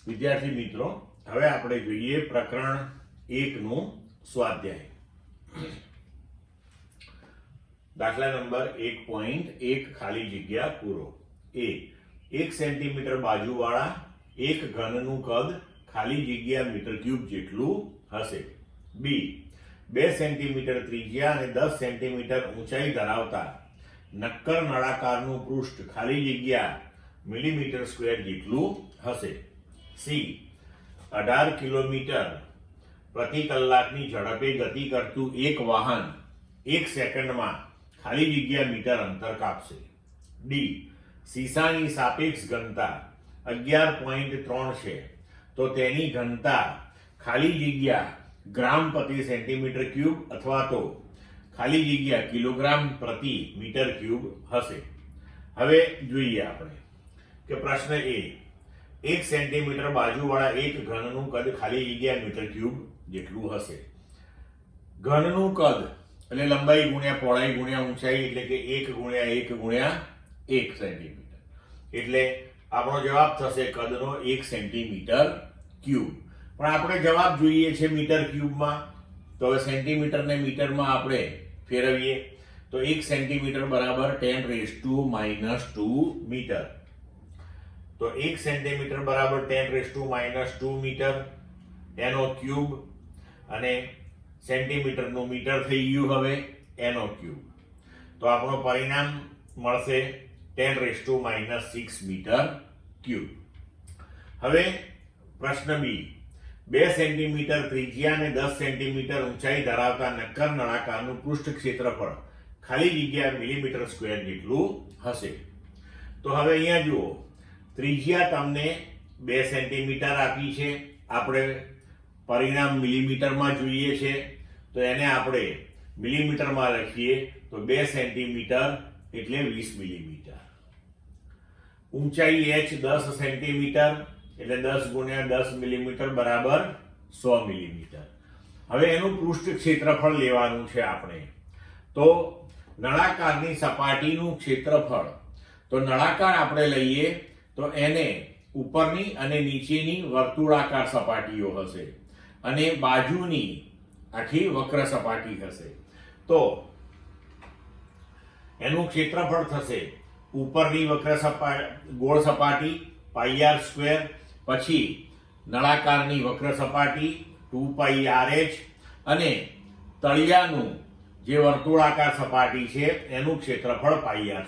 વિદ્યાર્થી મિત્રો, હવે આપણે જોઈએ પ્રકરણ 1 નું સ્વાધ્યાય. દાખલા નંબર 1.1 ખાલી જગ્યા પૂરો. એ 1 સેન્ટીમીટર બાજુવાળા એક ઘનનું કદ ખાલી જગ્યા મીટર ક્યુબ જેટલું હશે. બી 2 સેન્ટીમીટર ત્રિજ્યા અને 10 સેન્ટીમીટર ઊંચાઈ ધરાવતા નક્કર નળાકારનું પૃષ્ઠ ખાલી જગ્યા મિલીમીટર સ્ક્વેર જેટલું હશે. સી 18 કિલોમીટર પ્રતિ કલાકની ઝડપે ગતિ કરતું એક વાહન 1 સેકન્ડમાં ખાલી જગ્યા મીટર અંતર કાપશે. ડી સીસાની સાપેક્ષ ઘનતા 11.3 છે, તો તેની ઘનતા ખાલી જગ્યા ગ્રામ પ્રતિ સેન્ટીમીટર ક્યુબ અથવા તો ખાલી જગ્યા કિલોગ્રામ પ્રતિ મીટર ક્યુબ હશે. હવે જોઈએ આપણે કે પ્રશ્ન એ 1 સેન્ટીમીટર બાજુવાળા એક ઘનનું કદ ખાલી જગ્યા મીટર ક્યુબ જેટલું હશે. ઘનનું કદ એટલે લંબાઈ ગુણ્યા પહોળાઈ ગુણ્યા ઊંચાઈ, એટલે કે 1 ગુણ્યા 1 ગુણ્યા 1 સેન્ટીમીટર, એટલે આપણો જવાબ થશે કદનો 1 સેન્ટીમીટર ક્યુબ. પણ આપણે જવાબ જોઈએ છે મીટર ક્યુબમાં, તો હવે સેન્ટીમીટર ને મીટરમાં આપણે ફેરવીએ તો 1 સેન્ટીમીટર બરાબર 10⁻² મીટર. તો 1 સેન્ટીમીટર બરાબર 10⁻² મીટર એનો ક્યુબ, અને સેન્ટીમીટરનું મીટર થઈ ગયું હવે એનો ક્યુબ. તો આપણું પરિણામ મળશે 10⁻6 મીટર ક્યુબ. હવે પ્રશ્ન બી 2 સેન્ટીમીટર ત્રિજ્યા અને 10 સેન્ટીમીટર ઊંચાઈ ધરાવતા નક્કર નળાકારનું પૃષ્ઠ ક્ષેત્રફળ ખાલી જગ્યા મિલીમીટર સ્ક્વેર જેટલું હશે. તો હવે અહીંયા જુઓ, ત્રિજ્યા તમને 2 સેન્ટીમીટર આપી છે, આપણે પરિણામ મિલીમીટરમાં જોઈએ છે, તો એને આપણે મિલીમીટરમાં લખીએ તો 2 સેન્ટીમીટર એટલે 20 મિલીમીટર. ઊંચાઈ h 10 સેન્ટીમીટર એટલે 10 ગુણ્યા 10 મિલીમીટર બરાબર 100 મિલીમીટર. હવે એનું પૃષ્ઠ ક્ષેત્રફળ લેવાનું છે આપણે. તો નળાકારની સપાટીનું ક્ષેત્રફળ, તો નળાકાર આપણે લઈએ તો એને ઉપરની અને નીચેની વર્તુળાકાર સપાટીઓ હશે અને બાજુની આખી વક્ર સપાટી હશે. તો એનું ક્ષેત્રફળ થશે ઉપરની વક્ર સપાટી ગોળ સપાટી πr², પછી નળાકારની વક્ર સપાટી 2πrh, અને તળિયાનું જે વર્તુળાકાર સપાટી છે એનું ક્ષેત્રફળ πr².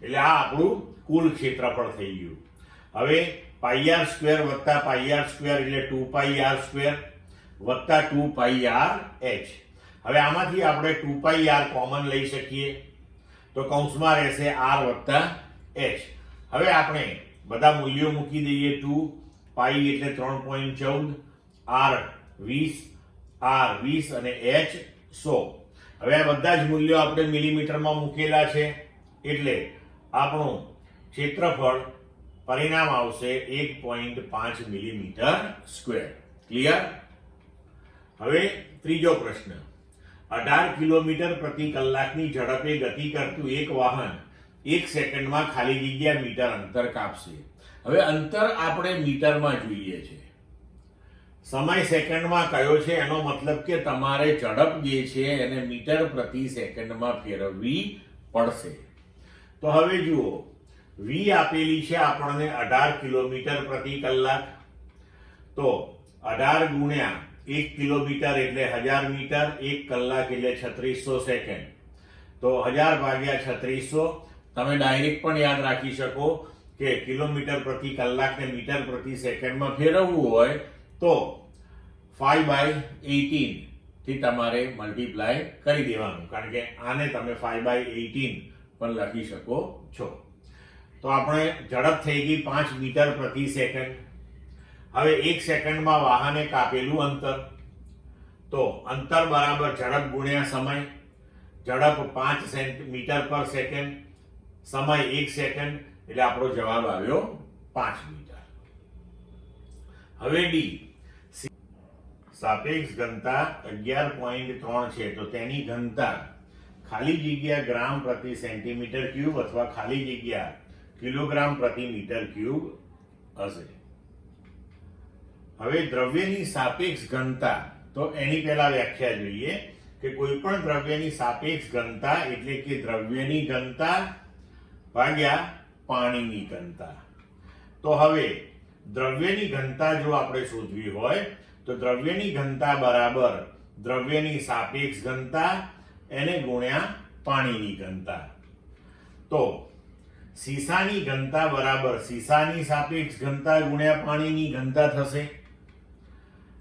એટલે આ આપણું કુલ ક્ષેત્રફળ થઈ ગયું. હવે πr² વત્તા πr² એટલે 2πr² વત્તા 2πrh. હવે આમાંથી આપણે 2πr કોમન લઈ શકીએ, તો કૌંસમાં રહેશે r વત્તા h. હવે આપણે બધા મૂલ્યો મૂકી દઈએ. 2π એટલે 3.14, r 20, r 20 અને h 100. હવે આ બધા જ મૂલ્યો આપણે મિલીમીટરમાં મૂકેલા છે, એટલે આપણું ક્ષેત્રફળ પરિણામ આવશે 1.5 મિલીમીટર સ્ક્વેર. ક્લિયર? હવે ત્રીજો પ્રશ્ન, 18 કિલોમીટર પ્રતિ કલાકની ઝડપે ગતિ કરતું એક વાહન 1 સેકન્ડમાં ખાલી જગ્યા મીટર અંતર કાપશે. હવે અંતર આપણે મીટરમાં જોઈએ છે, સમય સેકન્ડમાં કયો છે, એનો મતલબ કે તમારે ઝડપ જે છે એને મીટર પ્રતિ સેકન્ડમાં ફેરવવી પડશે. તો હવે જુઓ, v આપેલી છે આપણને 18 કિલોમીટર પ્રતિ કલાક, તો 18 ગુણ્યા 1 કિલોમીટર એટલે 1000 મીટર, 1 કલાક એટલે 3600 સેકન્ડ. તો 1000 ભાગ્યા 3600 તમે ડાયરેક્ટ પણ યાદ રાખી શકો કે કિલોમીટર પ્રતિ કલાકને મીટર પ્રતિ સેકન્ડમાં ફેરવવું હોય તો 5/18 થી તમારે મલ્ટીપ્લાય કરી દેવાનું, કારણ કે આને તમે 5/18 પણ લખી શકો છો. તો આપણે ઝડપ થઈ ગઈ 5 મીટર પ્રતિ સેકન્ડ. હવે 1 સેકન્ડમાં વાહને કાપેલું અંતર, તો અંતર બરાબર ઝડપ ગુણ્યા સમય. ઝડપ 5 મીટર પર સેકન્ડ, સમય 1 સેકન્ડ, એટલે આપણો જવાબ આવ્યો 5 મીટર. હવે ડી સાપેક્ષ ઘનતા 11.3 છે, તો તેની ઘનતા ખાલી જગ્યા ગ્રામ પ્રતિ સેન્ટીમીટર ક્યુબ અથવા ખાલી જગ્યા કિલોગ્રામ પ્રતિ મીટર ક્યુબ હશે. હવે દ્રવ્યની સાપેક્ષ ઘનતા, તો એની પહેલા વ્યાખ્યા જોઈએ કે કોઈ પણ દ્રવ્યની સાપેક્ષ ઘનતા એટલે કે દ્રવ્યની ઘનતા ભાગ્યા પાણીની ઘનતા. તો હવે દ્રવ્યની ઘનતા જો આપણે શોધવી હોય તો દ્રવ્યની ઘનતા બરાબર દ્રવ્યની સાપેક્ષ ઘનતા એને ગુણ્યા પાણીની ઘનતા. તો સીસાની ઘનતા બરાબર સીસાની સાપેક્ષ ઘનતા ગુણ્યા પાણીની ઘનતા થશે.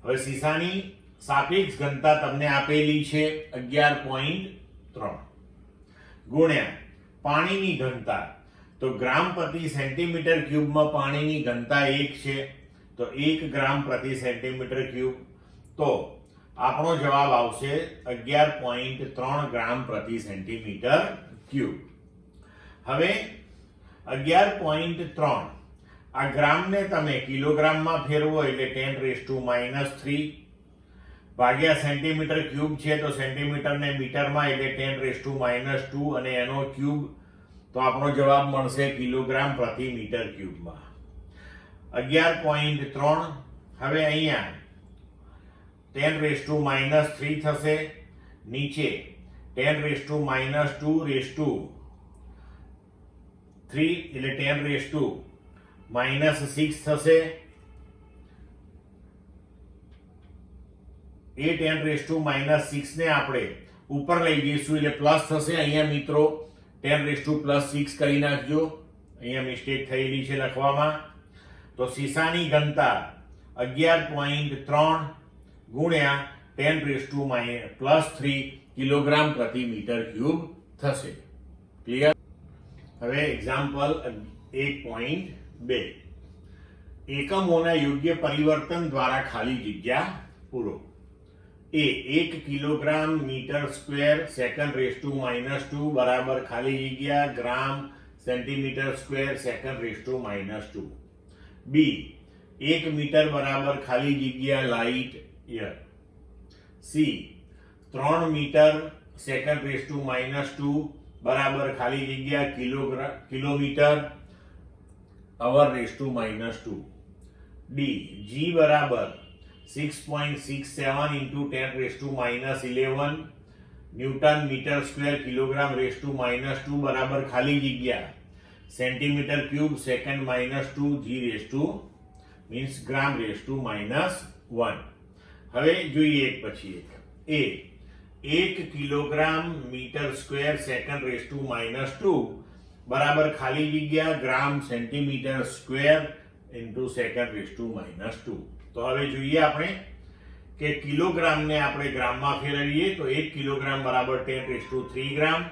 હવે સીસાની સાપેક્ષ ઘનતા તમને આપેલી છે 11.3 ગુણ્યા પાણીની ઘનતા, તો ગ્રામ પ્રતિ સેન્ટીમીટર ક્યુબમાં પાણીની ઘનતા 1 છે, તો 1 ગ્રામ પ્રતિ સેન્ટીમીટર ક્યુબ. તો આપણો જવાબ આવશે 11.3 ગ્રામ પ્રતિ સેન્ટીમીટર ક્યુબ. હવે 11.3 આ ગ્રામને તમે કિલોગ્રામમાં ફેરવો એટલે 10⁻³ ભાગ્યા સેન્ટીમીટર ક્યુબ છે, તો સેન્ટીમીટરને મીટરમાં એટલે 10⁻² અને એનો ક્યુબ, તો આપણો જવાબ મળશે કિલોગ્રામ પ્રતિ મીટર ક્યુબમાં. 11.3 હવે અહીંયા 10⁻³ થશે, નીચે 10⁻²⁻³ એટલે 10⁻6 થશે. એ 10⁻6 ને આપણે ઉપર લઈ જઈશું એટલે પ્લસ થશે. અહીંયા મિત્રો 10⁻+6 કરી નાખજો, અહીંયા મિસ્ટેક થયેલી છે લખવામાં. તો સીસાની ઘનતા 11.3 ગુણ્યા 10⁻+3 કિલોગ્રામ પ્રતિ મીટર ક્યુબ થશે. ક્લિયર? હવે એક્ઝામ્પલ 1.2 એકમોના યોગ્ય પરિવર્તન દ્વારા ખાલી જગ્યા પૂરો. એ 1 કિલોગ્રામ મીટર સ્ક્વેર સેકન્ડ⁻² બરાબર ખાલી જગ્યા ગ્રામ સેન્ટીમીટર સ્ક્વેર સેકન્ડ⁻². બી 1 મીટર બરાબર ખાલી જગ્યા લાઇટ યર. સી 3 મીટર સેકન્ડ⁻² બરાબર ખાલી જગ્યા કિલોમીટર અવર⁻². ડી જી બરાબર 6.67 into 10⁻11 ન્યૂટન મીટર સ્ક્વેર કિલોગ્રામ⁻² બરાબર ખાલી જગ્યા સેન્ટીમીટર ક્યુબ સેકન્ડ-2 g મીન્સ ગ્રામ⁻1. હવે જોઈએ એક પછી એક. એ 1 કિલોગ્રામ મીટર સ્ક્વેર સેકન્ડ⁻² બરાબર ખાલી જગ્યા ગ્રામ સેન્ટીમીટર સ્ક્વેર ઇન્ટુ સેકન્ડ⁻². તો હવે જોઈએ આપણે કે કિલોગ્રામને આપણે ગ્રામમાં ફેરવીએ તો 1 કિલોગ્રામ બરાબર 10⁻³ ગ્રામ,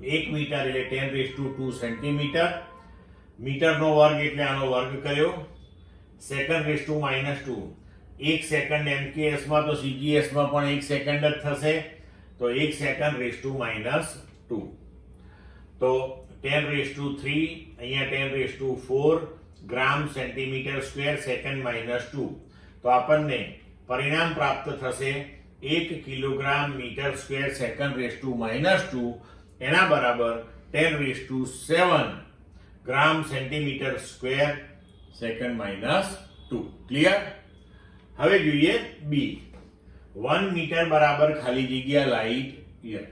1 મીટર એટલે 10⁻² સેન્ટીમીટર, મીટરનો વર્ગ એટલે આનો વર્ગ કર્યો, સેકન્ડ⁻², 1 સેકન્ડ MKS માં તો CGS માં પણ 1 સેકન્ડ જ થશે, તો 1 સેકન્ડ⁻². તો 10⁻³ અહીંયા 10⁻⁴ ગ્રામ સેન્ટીમીટર સ્ક્વેર સેકન્ડ-2. તો આપણને પરિણામ પ્રાપ્ત થશે 1 કિલોગ્રામ મીટર સ્ક્વેર સેકન્ડ⁻², એના બરાબર 10⁻7 ગ્રામ સેન્ટીમીટર સ્ક્વેર સેકન્ડ-2. ક્લિયર? હવે જોઈએ બી 1 મીટર બરાબર ખાલી જગ્યા લાઇટ યર.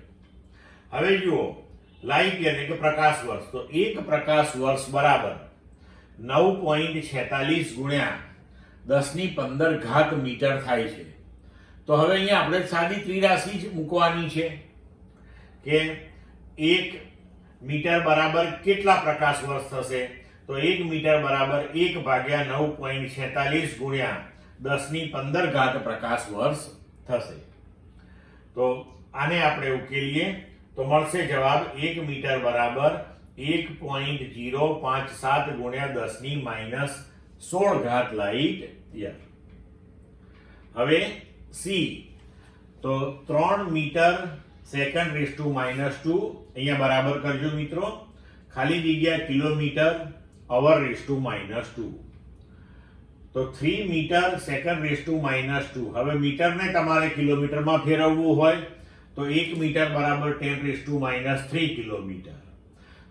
હવે જુઓ લાઇટ યર એટલે કે પ્રકાશ વર્ષ, તો 1 પ્રકાશ વર્ષ બરાબર 9.46 ગુણ્યા 10⁻15 મીટર થાય છે. તો હવે અહીંયા આપણે સાદી ત્રિરાશિ જ મૂકવાની છે કે 1 મીટર બરાબર કેટલા પ્રકાશ વર્ષ થશે, તો 1 મીટર બરાબર 1 ભાગ્યા 9.46 ગુણ્યા 10⁻15 પ્રકાશ વર્ષ થશે. તો આને આપણે ઉકેલીએ તો મળશે જવાબ 1 મીટર બરાબર 1.057 ગુણ્યા 10⁻16 લાઇટ યર. હવે સી તો 3 મીટર સેકન્ડ⁻², અહીંયા બરાબર કરજો મિત્રો, ખાલી જગ્યા કિલોમીટર અવર⁻². તો 3 મીટર સેકન્ડ⁻². હવે મીટરને તમારે કિલોમીટરમાં ફેરવવું હોય તો 1 મીટર બરાબર 10⁻³ કિલોમીટર.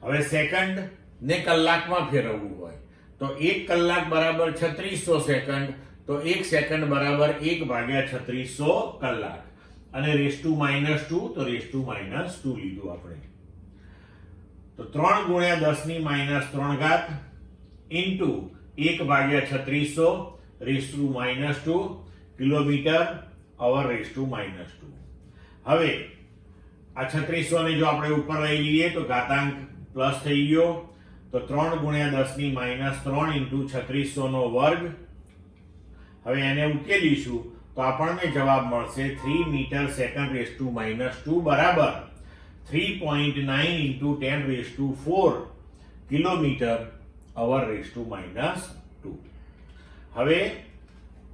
હવે સેકન્ડ ને કલાકમાં ફેરવવું હોય તો 1 કલાક બરાબર 3600 સેકન્ડ, તો 1 સેકન્ડ બરાબર 1/3600 કલાક, અને રેસ ટુ -2 તો રેસ ટુ -2 લીધું આપણે. તો 3 × 10⁻³ into 1/3600 raise to -2 kilometre hour raise to -2. હવે આ 3600 ને જો આપણે ઉપર લઈ લઈએ તો ઘાતાંક પ્લસ થઈ ગયો, તો 3 × 10⁻³ ઇન્ટુ 3600 નો વર્ગ. હવે એને ઉકેલીશું તો આપણને જવાબ મળશે 3 મીટર સેકન્ડ રેસ ટુ -2 બરાબર 3.9 into 10⁴ kilometre hour raise to -2. હવે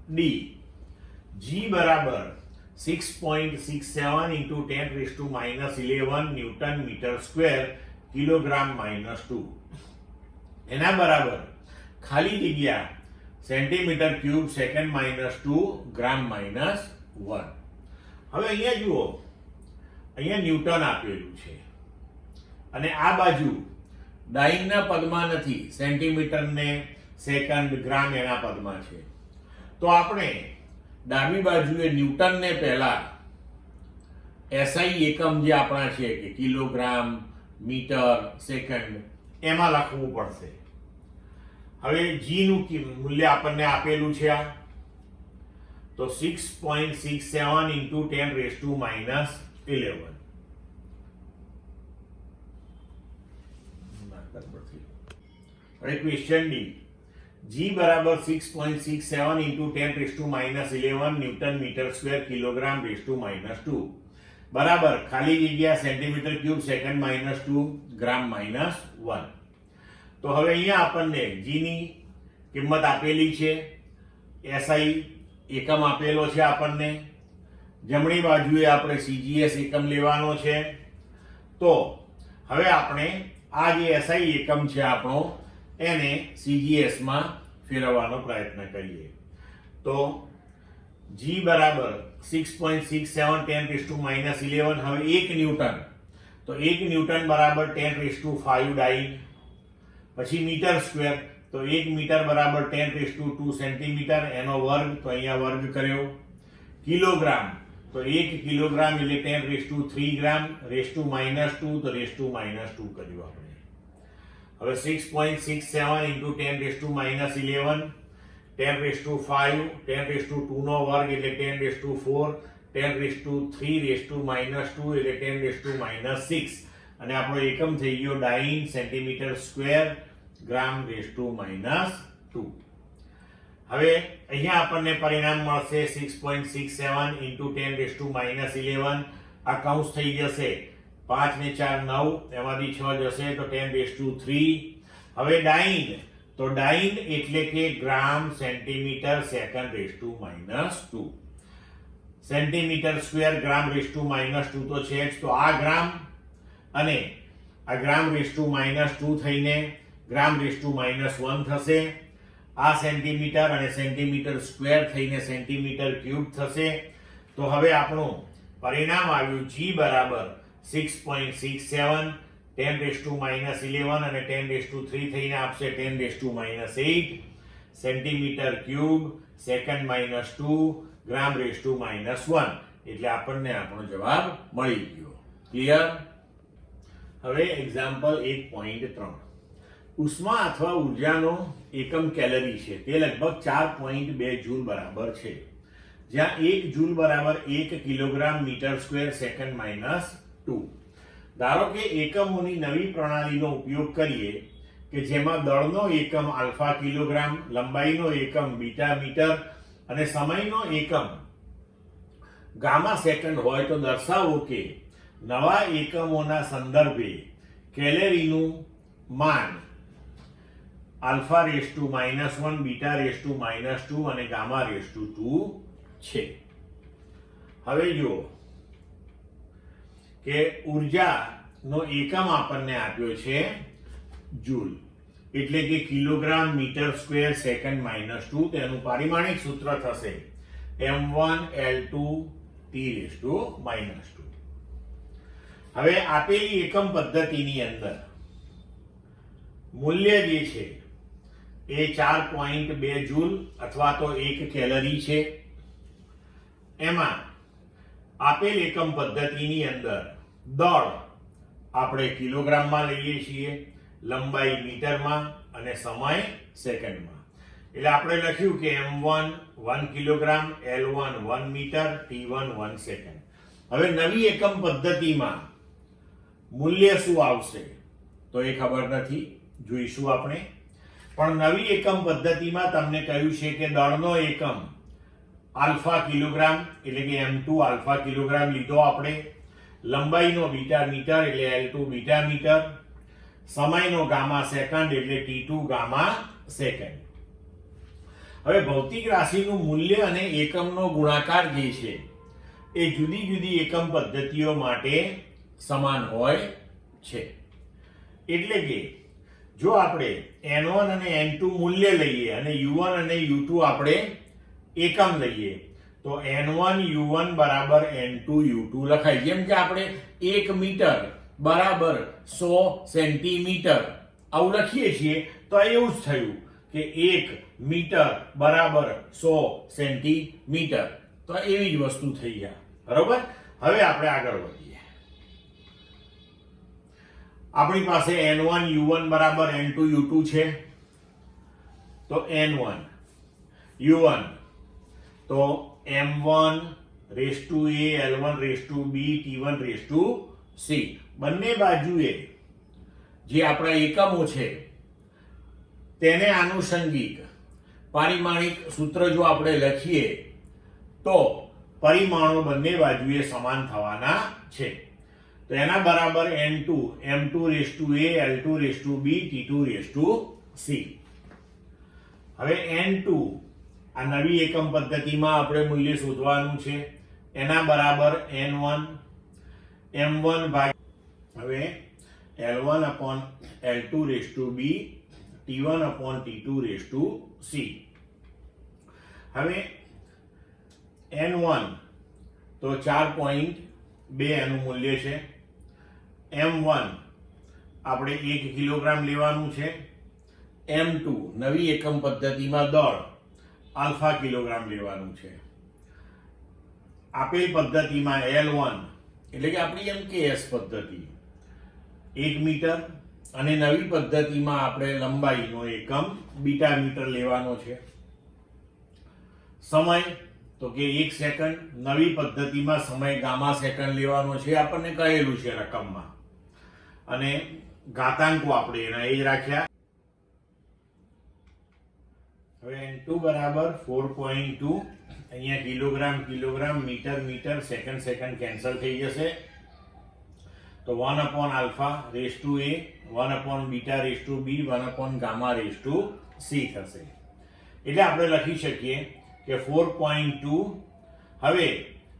ડી, જી બરાબર 6.67 into 10⁻11 newton metre square kilogram -2, એના બરાબર ખાલી જગ્યા સેન્ટીમીટર ક્યુબ સેકન્ડ -2 ગ્રામ -1. હવે અહીંયા જુઓ, અહીંયા ન્યૂટન આપેલું છે અને આ બાજુ ડાઇનના પદમાં નથી, સેન્ટીમીટર ને સેકન્ડ ગ્રામ એના પદમાં છે. તો આપણે ડાબી બાજુએ ન્યૂટન ને પહેલા એસઆઈ એકમ જે આપણા છે કે કિલોગ્રામ મીટર સેકન્ડ એમાં લખવું પડશે. હવે જી નું મૂલ્ય આપણને આપેલું છે આ, તો 6.67 ઇન્ટુ 10⁻11. હવે ક્વેશ્ચન ડી, જી બરાબર 6.67 into 10⁻11 newton metre square kilogram raise to -2 બરાબર ખાલી જગ્યા સેન્ટીમીટર ક્યુબ સેકન્ડ -2 ગ્રામ -1. તો હવે અહીંયા આપણને જી ની કિંમત આપેલી છે, એસઆઈ એકમ આપેલો છે આપણને, જમણી બાજુએ આપણે સીજીએસ એકમ લેવાનો છે. તો હવે આપણે આ જે એસઆઈ એકમ છે આપણો એને સીજીએસ માં ફેરવવાનો પ્રયત્ન કરીએ. તો જી બરાબર 6.67 10⁻11. હવે 1 ન્યૂટન, તો 1 ન્યૂટન બરાબર 10⁵ ડાઇન. પછી મીટર સ્ક્વેર, તો 1 મીટર બરાબર 10⁵2 સેન્ટીમીટર, એનો વર્ગ, તો અહીંયા વર્ગ કર્યો. કિલોગ્રામ, તો 1 કિલોગ્રામ એટલે 10⁵3 ગ્રામ, રેસ ટુ -2 તો રેસ ટુ -2 કર્યું આપણે. હવે 6.67 ઇન્ટુ 10⁻11 10⁵5 10⁵2 નો વર્ગ એટલે 10⁴ 10⁵3 રેસ ટુ -2 એટલે 10⁻6, અને આપણો એકમ થઈ ગયો dyne centimetre square gram raise to -2. હવે અહીંયા આપણને પરિણામ મળશે 6.67 ઇન્ટુ 10⁻11. આ કૌંસ થઈ જશે 5 ને 4 9, એમાંથી 6 જશે તો 10⁵3. હવે ડાઇન, તો ડાઇન એટલે કે ગ્રામ centimetre second race to -2. Centimetre square gram raise to -2 તો છે જ, તો આ ગ્રામ અને આ ગ્રામ રેસ ટુ -2 થઈને ગ્રામ રેસ ટુ -1 થશે. આ સેન્ટીમીટર અને સેન્ટીમીટર સ્ક્વેર થઈને સેન્ટીમીટર ક્યુબ થશે. તો હવે આપણું પરિણામ આવ્યું જી બરાબર 6.67 10⁻11 અને 10⁻3 થઈને આપશે 10⁻8 સેન્ટીમીટર ક્યુબ સેકન્ડ -2 ગ્રામ રેસ ટુ -1. એટલે આપણને આપણો જવાબ મળી ગયો. ક્લિયર? હવે એક્ઝામ્પલ 1.3, ઉષ્મા અથવા ઉર્જાનો એકમ કેલરી છે, તે લગભગ 4.2 જૂલ બરાબર છે, જ્યાં 1 જૂલ બરાબર 1 કિલોગ્રામ મીટર સ્ક્વેર સેકન્ડ -2. ધારો કે એકમોની નવી પ્રણાલીનો ઉપયોગ કરીએ કે જેમાં દળનો એકમ આલ્ફા કિલોગ્રામ, લંબાઈનો એકમ બીટા મીટર અને સમયનો એકમ ગામા સેકન્ડ હોય, તો દર્શાવો કે નવા એકમોના સંદર્ભે કેલરીનું માન alpha raise to -1, beta race to -2 અને ગામા રેસ ટુ 2 છે. હવે જુઓ કે ઉર્જાનો એકમ આપણને આપ્યો છે જૂલ, એટલે કે કિલોગ્રામ મીટર સ્ક્વેર સેકન્ડ -2. તેનું પારિમાણિક સૂત્ર થશે m1L2T⁻². હવે આપેલી એકમ પદ્ધતિની અંદર મૂલ્ય જે છે એ 4.2 જૂલ અથવા તો 1 કેલરી છે. એમાં આપેલ એકમ પદ્ધતિની અંદર દળ આપણે કિલોગ્રામમાં લઈએ છીએ, લંબાઈ મીટરમાં અને સમય સેકન્ડમાં. એટલે આપણે લખ્યું કે m1 1 kilogram, l1 1 metre, t1 1 second. હવે નવી એકમ પદ્ધતિમાં મૂલ્ય શું આવશે તો એ ખબર નથી, જોઈશું આપણે. પણ નવી એકમ પદ્ધતિમાં તમને કહ્યું છે કે દળનો એકમ આલ્ફા કિલોગ્રામ એટલે કે m2 આલ્ફા કિલોગ્રામ લીધો આપણે, લંબાઈનો બીટા મીટર એટલે l2 બીટા મીટર, સમયનો ગામા સેકન્ડ એટલે t2 ગામા સેકન્ડ. હવે ભૌતિક રાશિનું મૂલ્ય અને એકમનો ગુણાકાર જે છે એ જુદી જુદી એકમ પદ્ધતિઓ માટે સમાન હોય છે. એટલે કે જો આપણે n1 અને n2 મૂલ્ય લઈએ અને u1 અને u2 આપણે એકમ લઈએ તો n1 u1 બરાબર n2 u2 લખાય. જેમ કે આપણે 1 મીટર બરાબર 100 સેન્ટીમીટર આવું લખીએ છીએ તો એવું જ થયું કે 1 મીટર બરાબર 100 સેન્ટીમીટર. તો એવી જ વસ્તુ થઈ ગયા. બરોબર. હવે આપણે આગળ વધીએ. આપણી પાસે n1 u1 બરાબર n2 u2 છે. તો n1 u1 તો m1 raise to a, l1 raise to b, t1 raise to c. બંને બાજુએ જે આપણા એકમો છે તેને આનુષંગિક પારિમાણિક સૂત્ર જો આપણે લખીએ તો પરિમાણો બંને બાજુએ સમાન થવાના છે. તો એના બરાબર n2 m2 raise to a, l2 raise to b, t2 raise to c. હવે n2 આ નવી એકમ પદ્ધતિમાં આપણે મૂલ્ય શોધવાનું છે. એના બરાબર n1 m1 ભાગ્યા હવે l1 upon l2 raise to b, t1 upon t2 raise to c. હવે n1 તો 4.2 એનું મૂલ્ય છે. m1 આપણે 1 કિલોગ્રામ લેવાનું છે. m2 નવી એકમ પદ્ધતિમાં દળ આલ્ફા કિલોગ્રામ લેવાનું છે. આપેલ પદ્ધતિમાં l1 એટલે કે આપણી MKS પદ્ધતિ 1 મીટર અને નવી પદ્ધતિમાં આપણે લંબાઈનો એકમ બીટા મીટર લેવાનો છે. સમય તો કે 1 સેકન્ડ, નવી પદ્ધતિમાં સમય ગામા સેકન્ડ લેવાનો છે, આપણને કહેલું છે રકમમાં. અને ઘાતાંકો આપણે એના એ જ રાખ્યા. હવે n2 બરાબર 4.2, અહીંયા kilogram kilogram, metre metre, second second cancel થઈ જશે. તો 1 upon alpha raise to a, 1 upon beta raise to b, 1 upon gamma raise to c થશે. એટલે આપણે લખી શકીએ કે 4.2 હવે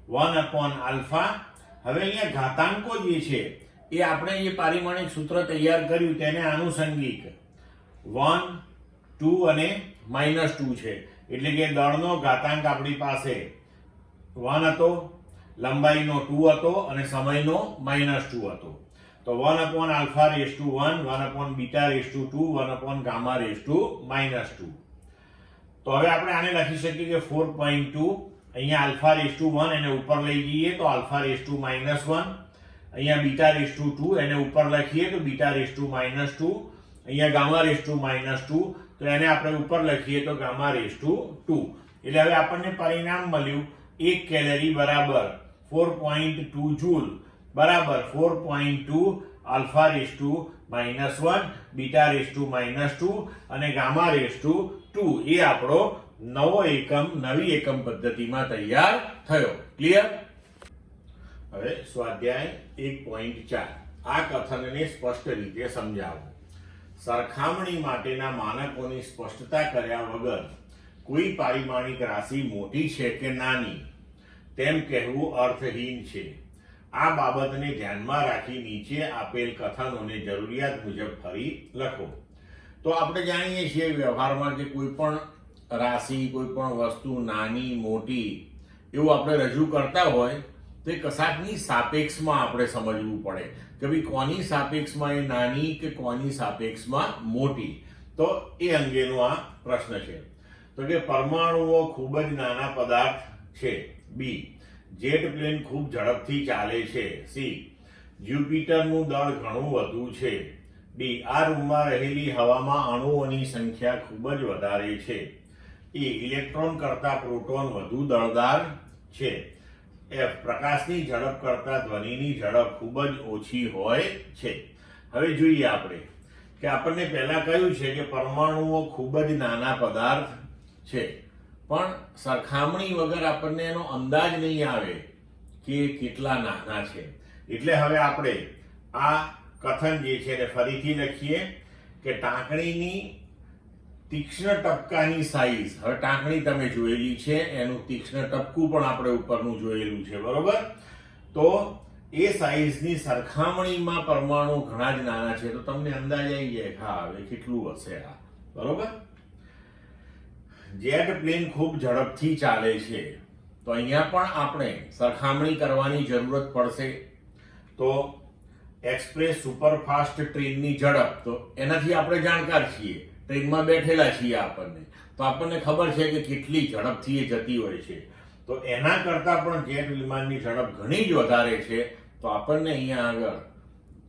1 upon આલ્ફા. હવે અહીંયા ઘાતાંકો જે છે એ આપણે જે પારિમાણિક સૂત્ર તૈયાર કર્યું તેને આનુષંગિક 1, 2 અને -2 છે. એટલે કે દળનો ઘાતાંક આપણી પાસે 1 હતો, લંબાઈનો 2 હતો અને સમયનો -2 હતો. તો 1 upon alpha raise to 1, 1 upon beta raise to 2, 1 upon gamma raise to -2. તો હવે આપણે આને લખી શકીએ કે 4.2 અહીંયા આલ્ફા રેઝ ટુ 1 એને ઉપર લઈ જઈએ તો આલ્ફા રેઝ ટુ -1, અહીંયા બીટા રેઝ ટુ 2 એને ઉપર લખીએ તો બીટા રેઝ ટુ -2, અહીંયા ગામા રેઝ ટુ -2 તો એને આપણે ઉપર લખીએ તો ગામા રેઝ ટુ 2. એટલે હવે આપણને પરિણામ મળ્યું 1 કેલરી બરાબર 4.2 જૂલ બરાબર 4.2 alpha raise to -1, beta raise to -2 અને ગામા રેઝ ટુ 2. એ આપણો નવો એકમ નવી એકમ પદ્ધતિમાં તૈયાર થયો. ક્લિયર? હવે સ્વાધ્યાય 1.4 આ કથનને સ્પષ્ટ રીતે સમજાવો. સરખામણી માટેના માનકોની સ્પષ્ટતા કર્યા વગર કોઈ પારિમાણિક રાશિ મોટી છે કે નાની તેમ કહેવું અર્થહીન છે. આ બાબતને ધ્યાનમાં રાખી નીચે આપેલ કથનોને જરૂરિયાત મુજબ ફરી લખો. તો આપણે જાણીએ છીએ વ્યવહારમાં કે કોઈ પણ રાશિ, કોઈ પણ વસ્તુ નાની મોટી એવું આપણે રજૂ કરતા હોય તો એ કશાકની સાપેક્ષમાં આપણે સમજવું પડે કે ભાઈ કોની સાપેક્ષમાં એ નાની કે કોની સાપેક્ષમાં મોટી. તો એ અંગેનો આ પ્રશ્ન છે. તો કે પરમાણુઓ ખૂબ જ નાના પદાર્થ છે. બી, જેટ પ્લેન ખૂબ ઝડપથી ચાલે છે. સી, જ્યુપિટરનું દળ ઘણું વધુ છે. ડી, આ રૂમમાં રહેલી હવામાં અણુઓની સંખ્યા ખૂબ જ વધારે છે. એ, ઇલેક્ટ્રોન કરતા પ્રોટોન વધુ દળદાર છે. એફ, પ્રકાશની ઝડપ કરતા ધ્વનિની ઝડપ ખૂબ જ ઓછી હોય છે. હવે જોઈએ આપણે કે આપણને પહેલા કહ્યું છે કે પરમાણુઓ ખૂબ જ નાના પદાર્થ છે, પણ સરખામણી વગર આપણને એનો અંદાજ નહીં આવે કે કેટલા નાના છે. એટલે હવે આપણે આ કથન જે છે એને ફરીથી લખીએ કે ટાંકણીની તીક્ષ્ણ ટપકાની સાઈઝ. હવે ટાંકણી તમે જોયેલી છે, એનું તીક્ષ્ણ ટપકું પણ આપણે ઉપરનું જોયેલું છે, બરોબર? તો એ સાઈઝની સરખામણીમાં પરમાણુ ઘણા જ નાના છે. તો તમને અંદાજ આવી જાય હા હવે કેટલું હશે આ, બરોબર? જેટ પ્લેન ખૂબ ઝડપથી ચાલે છે, તો અહીંયા પણ આપણે સરખામણી કરવાની જરૂરત પડશે. તો એક્સપ્રેસ સુપરફાસ્ટ ટ્રેનની ઝડપ, તો એનાથી આપણે જાણકાર છીએ, ટ્રેનમાં બેઠેલા છીએ આપણને, તો આપણને ખબર છે કે કેટલી ઝડપથી એ જતી હોય છે. તો એના કરતાં પણ જેટ વિમાનની ઝડપ ઘણી જ વધારે છે. તો આપણને અહીંયા આગળ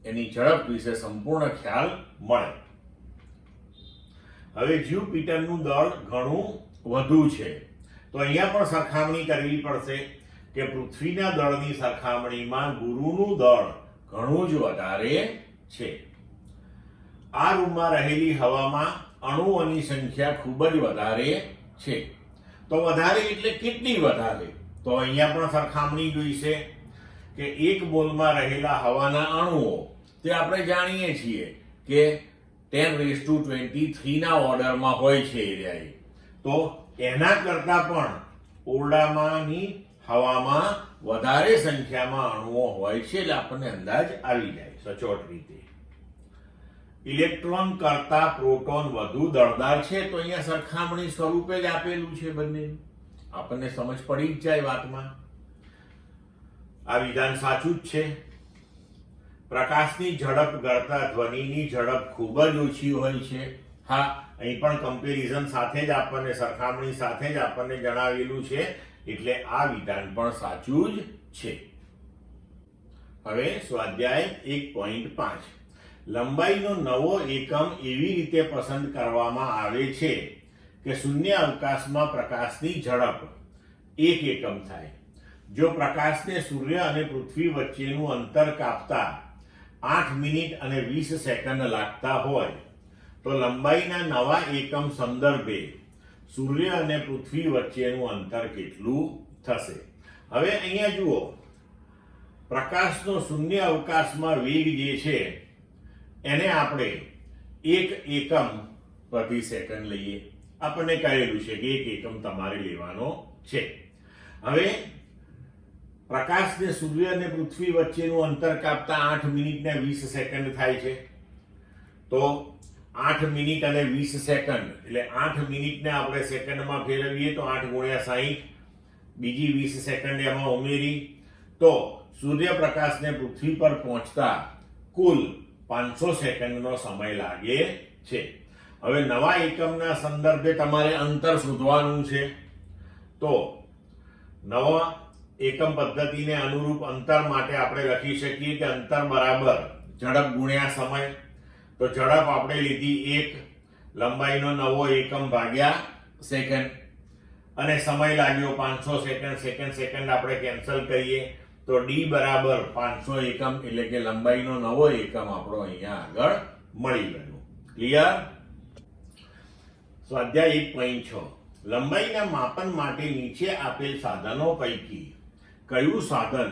એની ઝડપ વિશે સંપૂર્ણ ખ્યાલ મળે. હવે જ્યુપિટરનું દળ ઘણું વધુ છે, તો અહીંયા પણ સરખામણી કરવી પડશે કે પૃથ્વીના દળની સરખામણીમાં ગુરુનું દળ ઘણું જ વધારે છે. આ રૂમમાં રહેલી હવામાં અણુઓની સંખ્યા ખૂબ જ વધારે છે. તો વધારે એટલે કેટલી વધારે? તો અહીંયા પણ સરખામણી જોઈશે કે 1 મોલમાં રહેલા હવાના અણુઓ, તે આપણે જાણીએ છીએ કે 10⁻23 ના ઓર્ડરમાં હોય છે એરિયા. તો એના કરતા પણ ઓરડામાંની હવામાં વધારે સંખ્યામાં અણુઓ હોય છે, એટલે આપણને અંદાજ આવી જાય સચોટ રીતે. ઇલેક્ટ્રોન કરતા પ્રોટોન વધુ દળદાર છે, તો અહીંયા સરખામણી સ્વરૂપે જ આપેલું છે બંને, આપણને સમજ પડી જ જાય વાતમાં. આ વિધાન સાચું જ છે. પ્રકાશની ઝડપ કરતા ધ્વનિની ઝડપ ખૂબ જ ઓછી હોય છે. હા, અહીં પણ કમ્પેરિઝન સાથે જ આપણને, સરખામણી સાથે જ આપણને જણાવેલું છે, એટલે આ વિધાન પણ સાચું જ છે. હવે સ્વાધ્યાય 1.5, લંબાઈનો નવો એકમ એવી રીતે પસંદ કરવામાં આવે છે કે શૂન્ય અવકાશમાં પ્રકાશની ઝડપ 1 એકમ થાય. જો પ્રકાશને સૂર્ય અને પૃથ્વી વચ્ચેનું અંતર કાપતા 8 મિનિટ અને 20 સેકન્ડ લાગતા હોય, તો લંબાઈના નવા એકમ સંદર્ભે સૂર્ય અને પૃથ્વી વચ્ચેનું અંતર કેટલું થશે? હવે અહીંયા જુઓ, પ્રકાશનો શૂન્ય અવકાશમાં વેગ જે છે એને આપણે 1 એકમ પ્રતિ સેકન્ડ લઈએ. આપણને કહેલું છે કે 1 એકમ તમારે લેવાનો છે. હવે પ્રકાશને સૂર્ય અને પૃથ્વી વચ્ચેનું અંતર કાપતા 8 મિનિટ ને 20 સેકન્ડ થાય છે. તો 8 મિનિટ અને 20 સેકન્ડ એટલે 8 મિનિટને આપણે સેકન્ડમાં ફેરવીએ તો 8 × 60, બીજી 20 સેકન્ડ એમાં ઉમેરી તો સૂર્યપ્રકાશને પૃથ્વી પર પહોંચતા કુલ 500 સેકન્ડનો સમય લાગે છે. હવે નવા એકમના સંદર્ભે તમારે અંતર શોધવાનું છે. તો નવા એકમ પદ્ધતિને અનુરૂપ અંતર માટે આપણે લખી શકીએ કે અંતર બરાબર ઝડપ ગુણ્યા સમય. તો ઝડપ આપણે લીધી 1, લંબાઈનો નવો એકમ ભાગ્યા સેકન્ડ, અને સમય લાગ્યો 500 સેકન્ડ. સેકન્ડ આપણે કેન્સલ કરીએ તો ડી બરાબર 500 એકમ, એટલે કે લંબાઈનો નવો એકમ આપણો અહીંયા આગળ મળી ગયો. ક્લિયર? સ્વાધ્યાય 1.6, લંબાઈના માપન માટે નીચે આપેલ સાધનો પૈકી કયું સાધન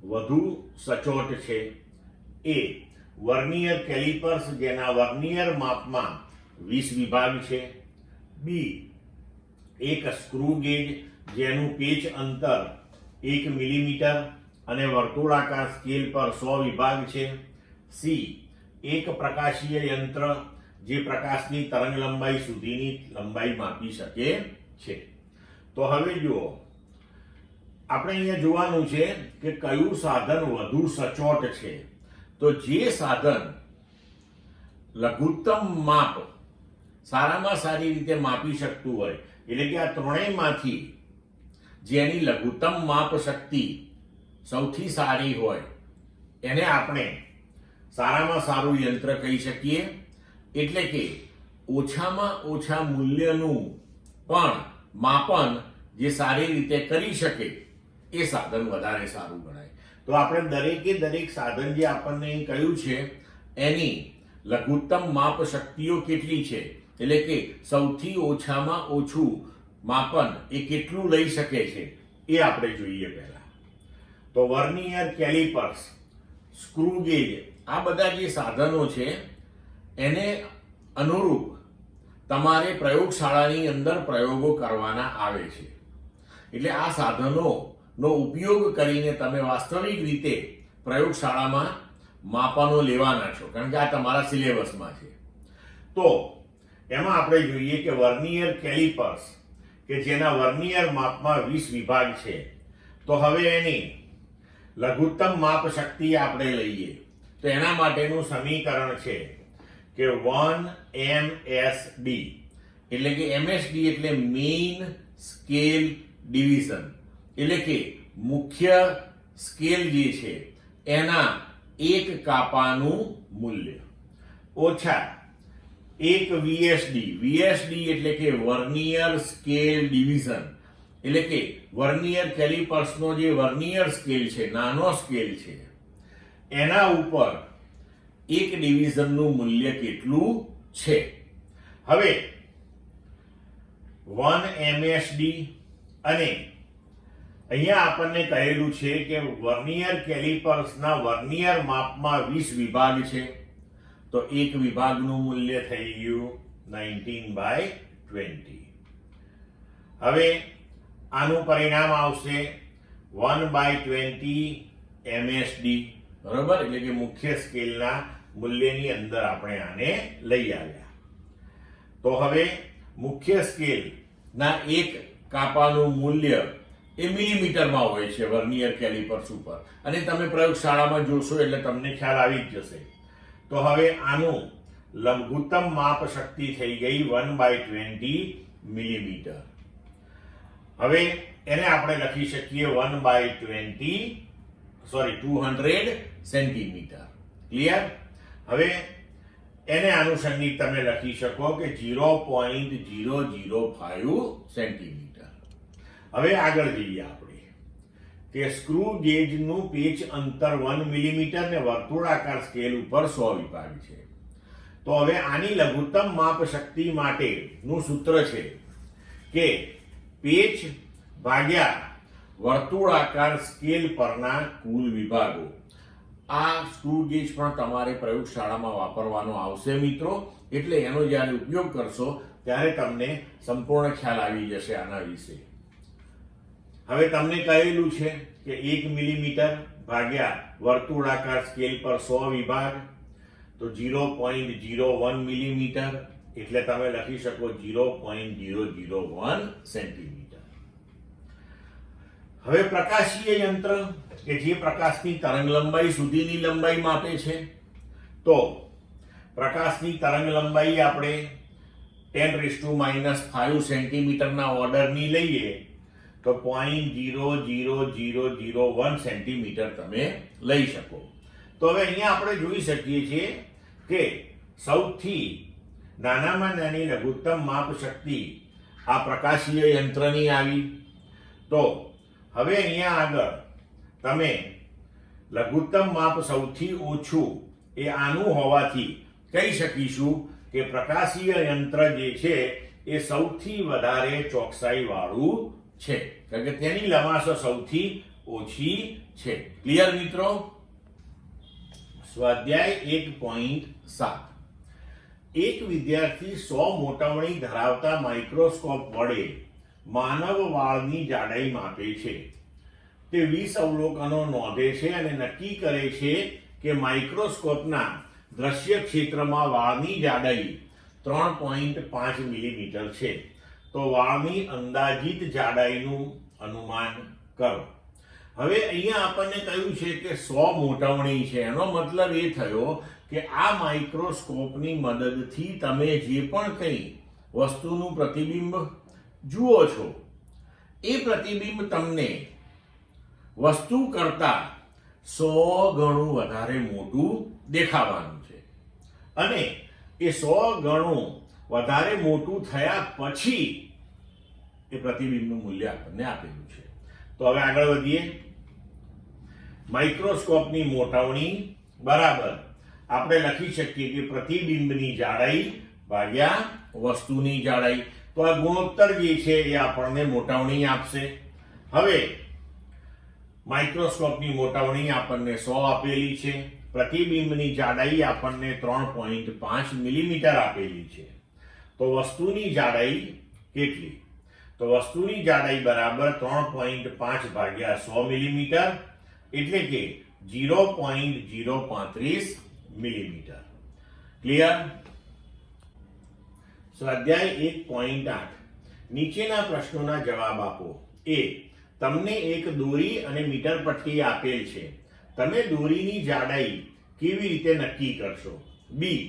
વધુ સચોટ છે? એ, વર્નિયર કેલિપર્સ, જેના વર્નિયર માપમાં 20 વિભાગ છે. બી, એક સ્ક્રૂ ગેજ જેનું પેચ અંતર 1 મિલીમીટર અને વર્તુળાકાર સ્કેલ પર 100 વિભાગ છે. સી, એક પ્રકાશીય યંત્ર જે પ્રકાશની તરંગ લંબાઈ સુધીની લંબાઈ માપી શકે છે. તો હવે જુઓ, આપણે અહીંયા જોવાનું છે કે કયું સાધન વધુ સચોટ છે. તો જે સાધન લઘુત્તમ માપ સારામાં સારી રીતે માપી શકતું હોય, એટલે કે આ ત્રણેયમાંથી જેની લઘુત્તમ માપ શક્તિ સૌથી સારી હોય એને આપણે સારામાં સારું યંત્ર કહી શકીએ. એટલે કે ઓછામાં ઓછા મૂલ્યનું પણ માપન જે સારી રીતે કરી શકે એ સાધન વધારે સારું ગણાય. તો આપણે દરેકે દરેક સાધન જે આપણને કહ્યું છે એની લઘુત્તમ માપ શક્તિઓ કેટલી છે, એટલે કે સૌથી ઓછામાં ઓછું માપન એ કેટલું લઈ શકે છે એ આપણે જોઈએ પહેલા. તો વર્નિયર કેલિપર્સ, સ્ક્રૂ ગેજ, આ બધા જે સાધનો છે એને અનુરૂપ તમારે પ્રયોગશાળાની અંદર પ્રયોગો કરવાના આવે છે. એટલે આ સાધનોનો ઉપયોગ કરીને તમે વાસ્તવિક રીતે પ્રયોગશાળામાં માપનો લેવાના છો, કારણ કે આ તમારા સિલેબસમાં છે. તો એમાં આપણે જોઈએ કે વર્નિયર કેલિપર્સ કે જેના વર્નિયર માપમાં 20 વિભાગ છે, તો હવે એની લઘુત્તમ માપ શક્તિ આપણે લઈએ તો એના માટેનું સમીકરણ છે કે 1MSD, એટલે કે MSD એટલે મેઇન સ્કેલ ડિવિઝન, એટલે કે મુખ્ય સ્કેલ જે છે એના એક કાપાનું મૂલ્ય ઓછા એક VSD. VSD એટલે કે વર્નિયર સ્કેલ ડિવિઝન, એટલે કે વર્નિયર કેલિપર્સનો જે વર્નિયર સ્કેલ છે, નાનો સ્કેલ છે, એના ઉપર એક ડિવિઝનનું મૂલ્ય કેટલું છે. હવે 1MSD અને અહીંયા આપણને કહેલું છે કે વર્નિયર કેલિપર્સના વર્નિયર માપમાં 20 વિભાગ છે, તો એક વિભાગનું મૂલ્ય થઈ ગયું 19/20. હવે આનું પરિણામ આવશે 1/20 MSD, બરોબર, એટલે કે મુખ્ય સ્કેલના મૂલ્યની અંદર આપણે આને લઈ આવ્યા. તો હવે મુખ્ય સ્કેલના એક કાપાનું મૂલ્ય એ મિલીમીટરમાં હોય છે વર્નિયર કેલિપર્સ ઉપર, અને તમે પ્રયોગશાળામાં જોશો એટલે તમને ખ્યાલ આવી જ જશે. તો હવે આનું લઘુત્તમ માપ શક્તિ થઈ ગઈ 1/20 મિલીમીટર. હવે એને આપણે લખી શકીએ 200 સેન્ટીમીટર. ક્લિયર? હવે એને અનુસંગી તમે લખી શકો કે 0.005 સેન્ટીમીટર. હવે આગળ જઈએ આપણે કે સ્ક્રૂ ગેજનું પેચ અંતર 1 મિલીમીટર ને વર્તુળાકાર સ્કેલ ઉપર 100 વિભાગ છે. તો હવે આની લઘુત્તમ માપ શક્તિ માટેનું સૂત્ર છે કે પેચ ભાગ્યા વર્તુળાકાર સ્કેલ પરના કુલ વિભાગો. આ સ્ક્રૂ ગેજ પણ તમારે પ્રયોગશાળામાં વાપરવાનો આવશે મિત્રો, એટલે એનો જ્યારે ઉપયોગ કરશો ત્યારે તમને સંપૂર્ણ ખ્યાલ આવી જશે આના વિશે. હવે તમને કહેલું છે કે 1 મિલીમીટર ભાગ્યા વર્તુળાકાર સ્કેલ પર 100 વિભાગ, તો 0.01 મિલીમીટર, એટલે તમે લખી શકો 0.001 સેન્ટીમીટર. હવે પ્રકાશીય યંત્ર કે જે પ્રકાશની તરંગ લંબાઈ સુધીની લંબાઈ માપે છે, તો પ્રકાશની તરંગ લંબાઈ આપણે 10⁻⁻5 સેન્ટીમીટરના ઓર્ડરની લઈએ તો 0.00001 સેન્ટીમીટર તમે લઈ શકો. તો હવે અહીંયા આપણે જોઈ શકીએ છીએ કે સૌથી નાનામાં નાની લઘુત્તમ માપ શક્તિ આ પ્રકાશીય યંત્રની આવી. તો હવે અહીંયા આગળ તમે લઘુત્તમ માપ સૌથી ઓછું એ આનું હોવાથી કહી શકીશું કે પ્રકાશીય યંત્ર જે છે એ સૌથી વધારે ચોકસાઈ વાળું છે, કારણ કે તેની લંબાઈ સૌથી ઓછી છે. ક્લિયર મિત્રો? સ્વાધ્યાય 1.7. એક વિદ્યાર્થી 100 મોટવણી ધરાવતા માઇક્રોસ્કોપ વડે માનવ વાળની જાડાઈ માપે છે. તે 20 અવલોકનો નોંધે છે અને નક્કી કરે છે કે માઇક્રોસ્કોપના દ્રશ્ય ક્ષેત્રમાં વાળની જાડાઈ 3.5 મિલીમીટર છે. તો વાળની અંદાજિત જાડાઈનું અનુમાન કરો. હવે અહીંયા આપણને કહ્યું છે કે 100 મોટવણી છે, એનો મતલબ એ થયો કે આ માઇક્રોસ્કોપની મદદથી તમે જે પણ કંઈ વસ્તુનું પ્રતિબિંબ જુઓ છો એ પ્રતિબિંબ તમને વસ્તુ કરતા 100 ગણું વધારે મોટું દેખાવાનું છે અને એ 100 ગણું વધારે મોટું થયા પછી એ પ્રતિબિંબનું મૂલ્ય આપણને આપેલું છે. તો હવે આગળ વધીએ. માઇક્રોસ્કોપની મોટાવણી બરાબર આપણે લખી શકીએ કે પ્રતિબિંબની જાડાઈ ભાગ્યા વસ્તુની જાડાઈ. તો આ ગુણોત્તર જે છે એ આપણને મોટાવણી આપશે. હવે માઇક્રોસ્કોપની મોટાવણી આપણને 100 આપેલી છે, પ્રતિબિંબની જાડાઈ આપણને 3.5 મિલીમીટર આપેલી છે. તો વસ્તુની જાડાઈ કેટલી? તો વસ્તુની જાડાઈ બરાબર 3.5 ભાગ્યા 100 મિલીમીટર એટલે કે 0.035 મિલીમીટર. ક્લિયર? સ્વાધ્યાય 1.8 નીચેના પ્રશ્નોના જવાબ આપો. એ તમને એક દોરી અને મીટર પટ્ટી આપેલ છે, તમે દોરીની જાડાઈ કેવી રીતે નક્કી કરશો? બી,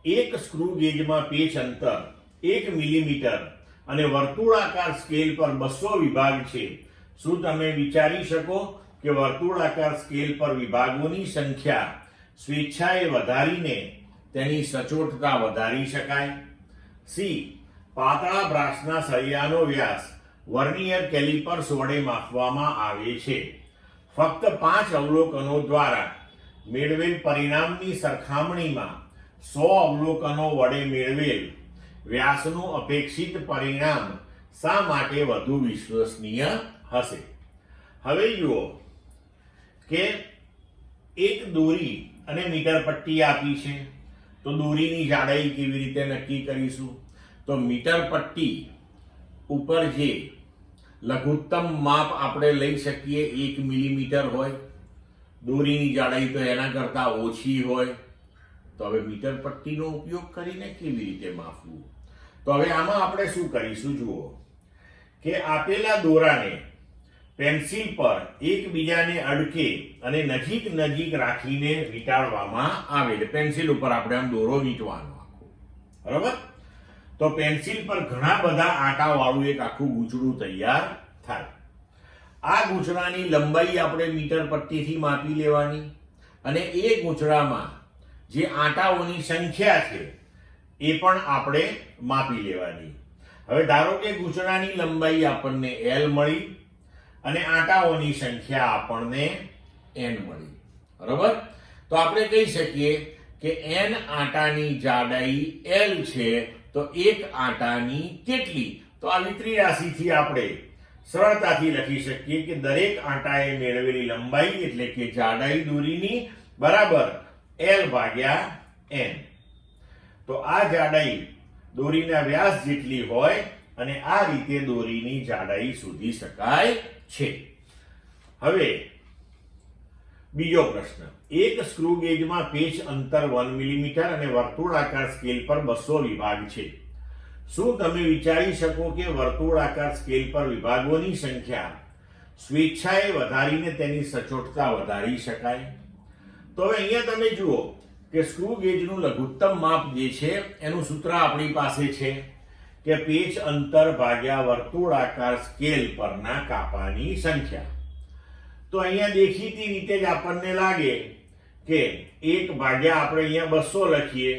એક સ્ક્રૂ ગેજમાં પેચ અંતર 1 મિલીમીટર અને વર્તુળાકાર સ્કેલ પર 200 વિભાગ છે. શું તમે વિચારી શકો કે વર્તુળાકાર સ્કેલ પર વિભાગોની સંખ્યા સ્વેચ્છાએ વધારીને તેની સચોટતા વધારી શકાય? સી, પાતળા બ્રાસના સળિયાનો વ્યાસ વર્નિયર કેલિપર્સ વડે માપવામાં આવે છે. ફક્ત 5 અવલોકનો દ્વારા મેળવેલ પરિણામની સરખામણીમાં 100 અવલોકનો વડે મેળવેલ વ્યાસનું અપેક્ષિત પરિણામ શા માટે વધુ વિશ્વસનીય હશે? હવે જુઓ કે એક દોરી અને મીટર પટ્ટી આપી છે, તો દોરીની જાડાઈ કેવી રીતે નક્કી કરીશું? તો મીટર પટ્ટી ઉપર જે લઘુત્તમ માપ આપણે લઈ શકીએ 1 મિલીમીટર હોય, દોરીની જાડાઈ તો એના કરતા ઓછી હોય. તો હવે મીટર પટ્ટીનો ઉપયોગ કરીને કેવી રીતે માપવું? તો હવે આમાં આપણે શું કરીશું? જુઓ કે આપેલા દોરાને પેન્સિલ પર એકબીજાને અડકે અને નજીક નજીક રાખીને વીંટાળવામાં આવે. પેન્સિલ ઉપર આપણે આમ દોરો વીંટવાનો આખો, બરાબર? તો પેન્સિલ પર ઘણા બધા આટા વાળું એક આખું ગૂંચળું તૈયાર થાય. આ ગૂંચળાની લંબાઈ આપણે મીટર પટ્ટીથી માપી લેવાની અને એ ગૂંચળામાં જે આટાઓની સંખ્યા છે એ પણ આપણે માપી લેવાની. હવે ધારો કે ગૂંચળાની લંબાઈ આપણને L મળી અને આટાઓની સંખ્યા આપણને N મળી, બરાબર? તો આપણે કહી શકીએ કે N આટાની જાડાઈ L છે, તો એક આટાની કેટલી? તો આ વિતરી રાશિથી આપણે સરળતાથી લખી શકીએ કે દરેક આટાએ મેળવેલી લંબાઈ એટલે કે જાડાઈ દોરીની બરાબર L ભાગ્યા N. તો આ જાડાઈ દોરીના વ્યાસ જેટલી હોય અને આ રીતે દોરીની જાડાઈ શોધી શકાય છે. હવે બીજો પ્રશ્ન. એક સ્ક્રૂ ગેજમાં પેચ અંતર 1 મિલીમીટર અને વર્તુળાકાર સ્કેલ પર 200 વિભાગ છે. શું તમે વિચારી શકો કે વર્તુળાકાર સ્કેલ પર વિભાગોની સંખ્યા સ્વેચ્છાએ વધારીને તેની સચોટતા વધારી શકાય? તો હવે અહીંયા તમે જુઓ કે સ્ક્રૂ ગેજનું લઘુત્તમ માપ જે છે એનું સૂત્ર આપણી પાસે છે કે પેચ અંતર ભાગ્યા વર્તુળાકાર સ્કેલ પરના કાપાની સંખ્યા. તો અહીંયા દેખીતી રીતે જ આપણને લાગે કે 1 ભાગ્યા આપણે અહીંયા 200 લખીએ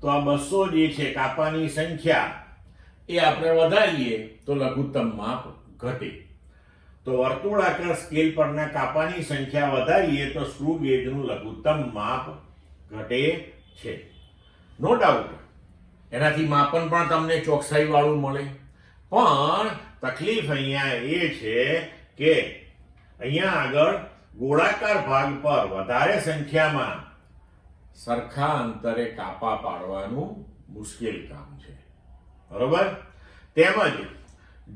તો આ 200 જે છે કાપાની સંખ્યા એ આપણે વધારીએ તો લઘુત્તમ માપ ઘટે. તો વર્તુળાકાર સ્કેલ પરના કાપાની સંખ્યા વધારીએ તો સ્ક્રૂ ગેજનું લઘુત્તમ માપ ઘટે છે. નો ડાઉટ એનાથી માપન પણ તમને ચોકસાઈ વાળું મળે, પણ તકલીફ અહીંયા એ છે કે અહીંયા આગળ ગોળાકાર ભાગ પર વધારે સંખ્યામાં સરખા અંતરે કાપા પાડવાનું મુશ્કેલ કામ છે, બરોબર? તેમજ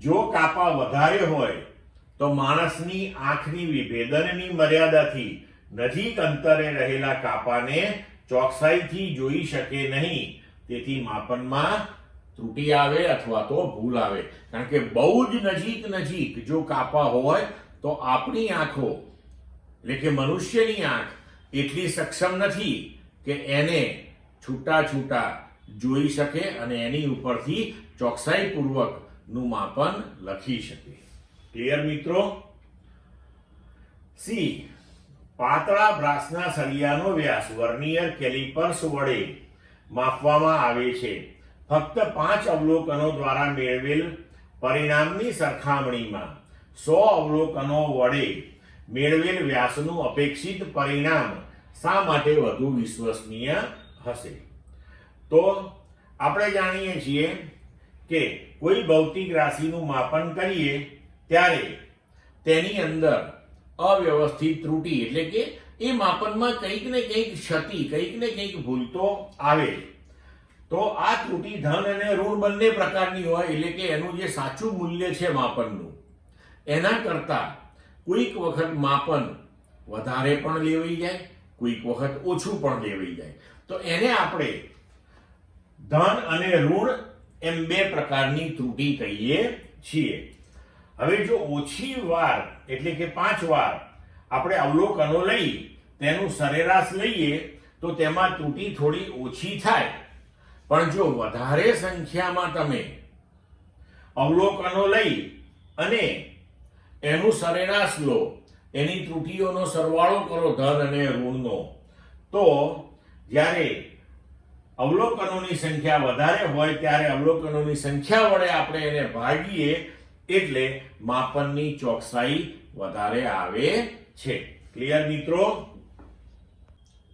જો કાપા વધારે હોય તો માણસની આંખની વિભેદનની મર્યાદાથી નજીક અંતરે રહેલા કાપાને ચોકસાઈથી જોઈ શકે નહીં. તેથી માપનમાં ત્રુટિ આવે અથવા તો ભૂલ આવે. કારણ કે બહુ જ નજીક જો કાપા હોય તો આપણી આંખો એટલે કે મનુષ્યની આંખ એટલી સક્ષમ નથી કે એને છૂટા છૂટા જોઈ શકે અને એની ઉપરથી ચોકસાઈપૂર્વકનું માપન લખી શકે. ક્લિયર મિત્રો? સી, પાતળા બ્રાસના સળિયાનો વ્યાસ વર્નિયર કેલિપર્સ વડે માપવામાં આવે છે. ફક્ત 5 અવલોકનો દ્વારા મેળવેલ પરિણામની સરખામણીમાં 100 અવલોકનો વડે મેળવેલ વ્યાસનું અપેક્ષિત પરિણામ શા માટે વધુ વિશ્વસનીય હશે? તો આપણે જાણીએ છીએ કે કોઈ ભૌતિક રાશિનું માપન કરીએ ત્યારે તેની અંદર અવ્યવસ્થિત ત્રુટિ એટલે કે એ માપનમાં કંઈક ને કંઈક ક્ષતિ, કંઈક ને કંઈક ભૂલ તો આવે. તો આ ત્રુટિ ધન અને ઋણ બંને પ્રકારની હોય, એટલે કે એનું જે સાચું મૂલ્ય છે માપનનું એના કરતા કોઈક વખત માપન વધારે પણ લેવાઈ જાય, કોઈક વખત ઓછું પણ લેવાઈ જાય. તો એને આપણે ધન અને ઋણ એમ 2 પ્રકારની ત્રુટિ કહીએ છીએ. હવે જો ઓછી વાર એટલે કે 5 વાર આપણે અવલોકનો લઈ તેનું સરેરાશ લઈએ તો તેમાં ત્રુટિ થોડી ઓછી થાય. પણ જો વધારે સંખ્યામાં તમે અવલોકનો લઈ અને એનું સરેરાશ લો, એની ત્રુટિઓનો સરવાળો કરો ધન અને ઋણનો, તો જ્યારે અવલોકનોની સંખ્યા વધારે હોય ત્યારે અવલોકનોની સંખ્યા વડે આપણે એને ભાગીએ એટલે માપનની ચોકસાઈ વધારે આવે છે. ક્લિયર મિત્રો?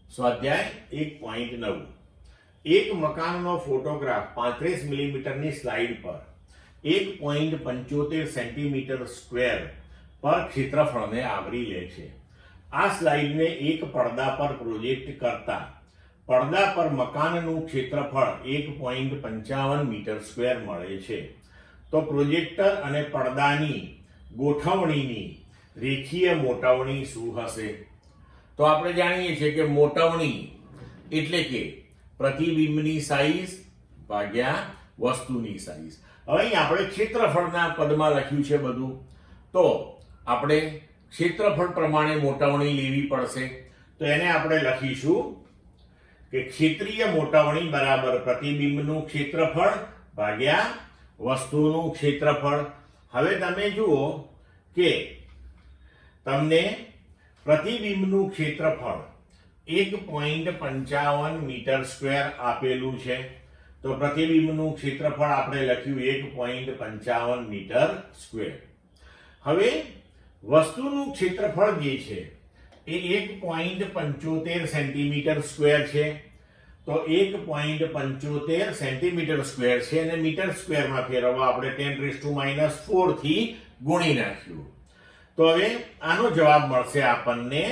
સ્વાધ્યાય 1.9. એક મકાનનો ફોટોગ્રાફ 35 મિલીમીટરની સ્લાઇડ પર 1.75 સેન્ટીમીટર સ્ક્વેર પર ક્ષેત્રફળને આવરી લે છે. આ સ્લાઇડને એક પડદા પર પ્રોજેક્ટ કરતા પડદા પર મકાનનું ક્ષેત્રફળ 1.55 મીટર સ્ક્વેર મળે છે. તો પ્રોજેક્ટર અને પડદાની ગોઠવણીની રેખીય મોટવણી શું હશે? તો આપણે જાણીએ છીએ કે મોટવણી એટલે કે પ્રતિબિંબની સાઈઝ ભાગ્યા વસ્તુની સાઈઝ. હવે અહીં આપણે ક્ષેત્રફળના પદમાં લખ્યું છે બધું, તો આપણે ક્ષેત્રફળ પ્રમાણે મોટવણી લેવી પડશે. તો એને આપણે લખીશું કે ક્ષેત્રીય મોટવણી બરાબર પ્રતિબિંબનું ક્ષેત્રફળ ભાગ્યા વસ્તુનું ક્ષેત્રફળ. હવે તમે જુઓ કે તમને પ્રતિબિંબનું ક્ષેત્રફળ 1.55 મીટર સ્ક્વેર આપેલું છે. તો પ્રતિબિંબનું ક્ષેત્રફળ આપણે લખ્યું 1.55 મીટર સ્ક્વેર. હવે વસ્તુનું ક્ષેત્રફળ જે છે એ 1.75 સેન્ટીમીટર સ્ક્વેર છે. તો 1.75 સેન્ટીમીટર સ્ક્વેર છે અને મીટર સ્ક્વેરમાં ફેરવવા આપણે 10⁻⁴ થી ગુણી નાખ્યું. તો હવે આનો જવાબ મળશે આપણને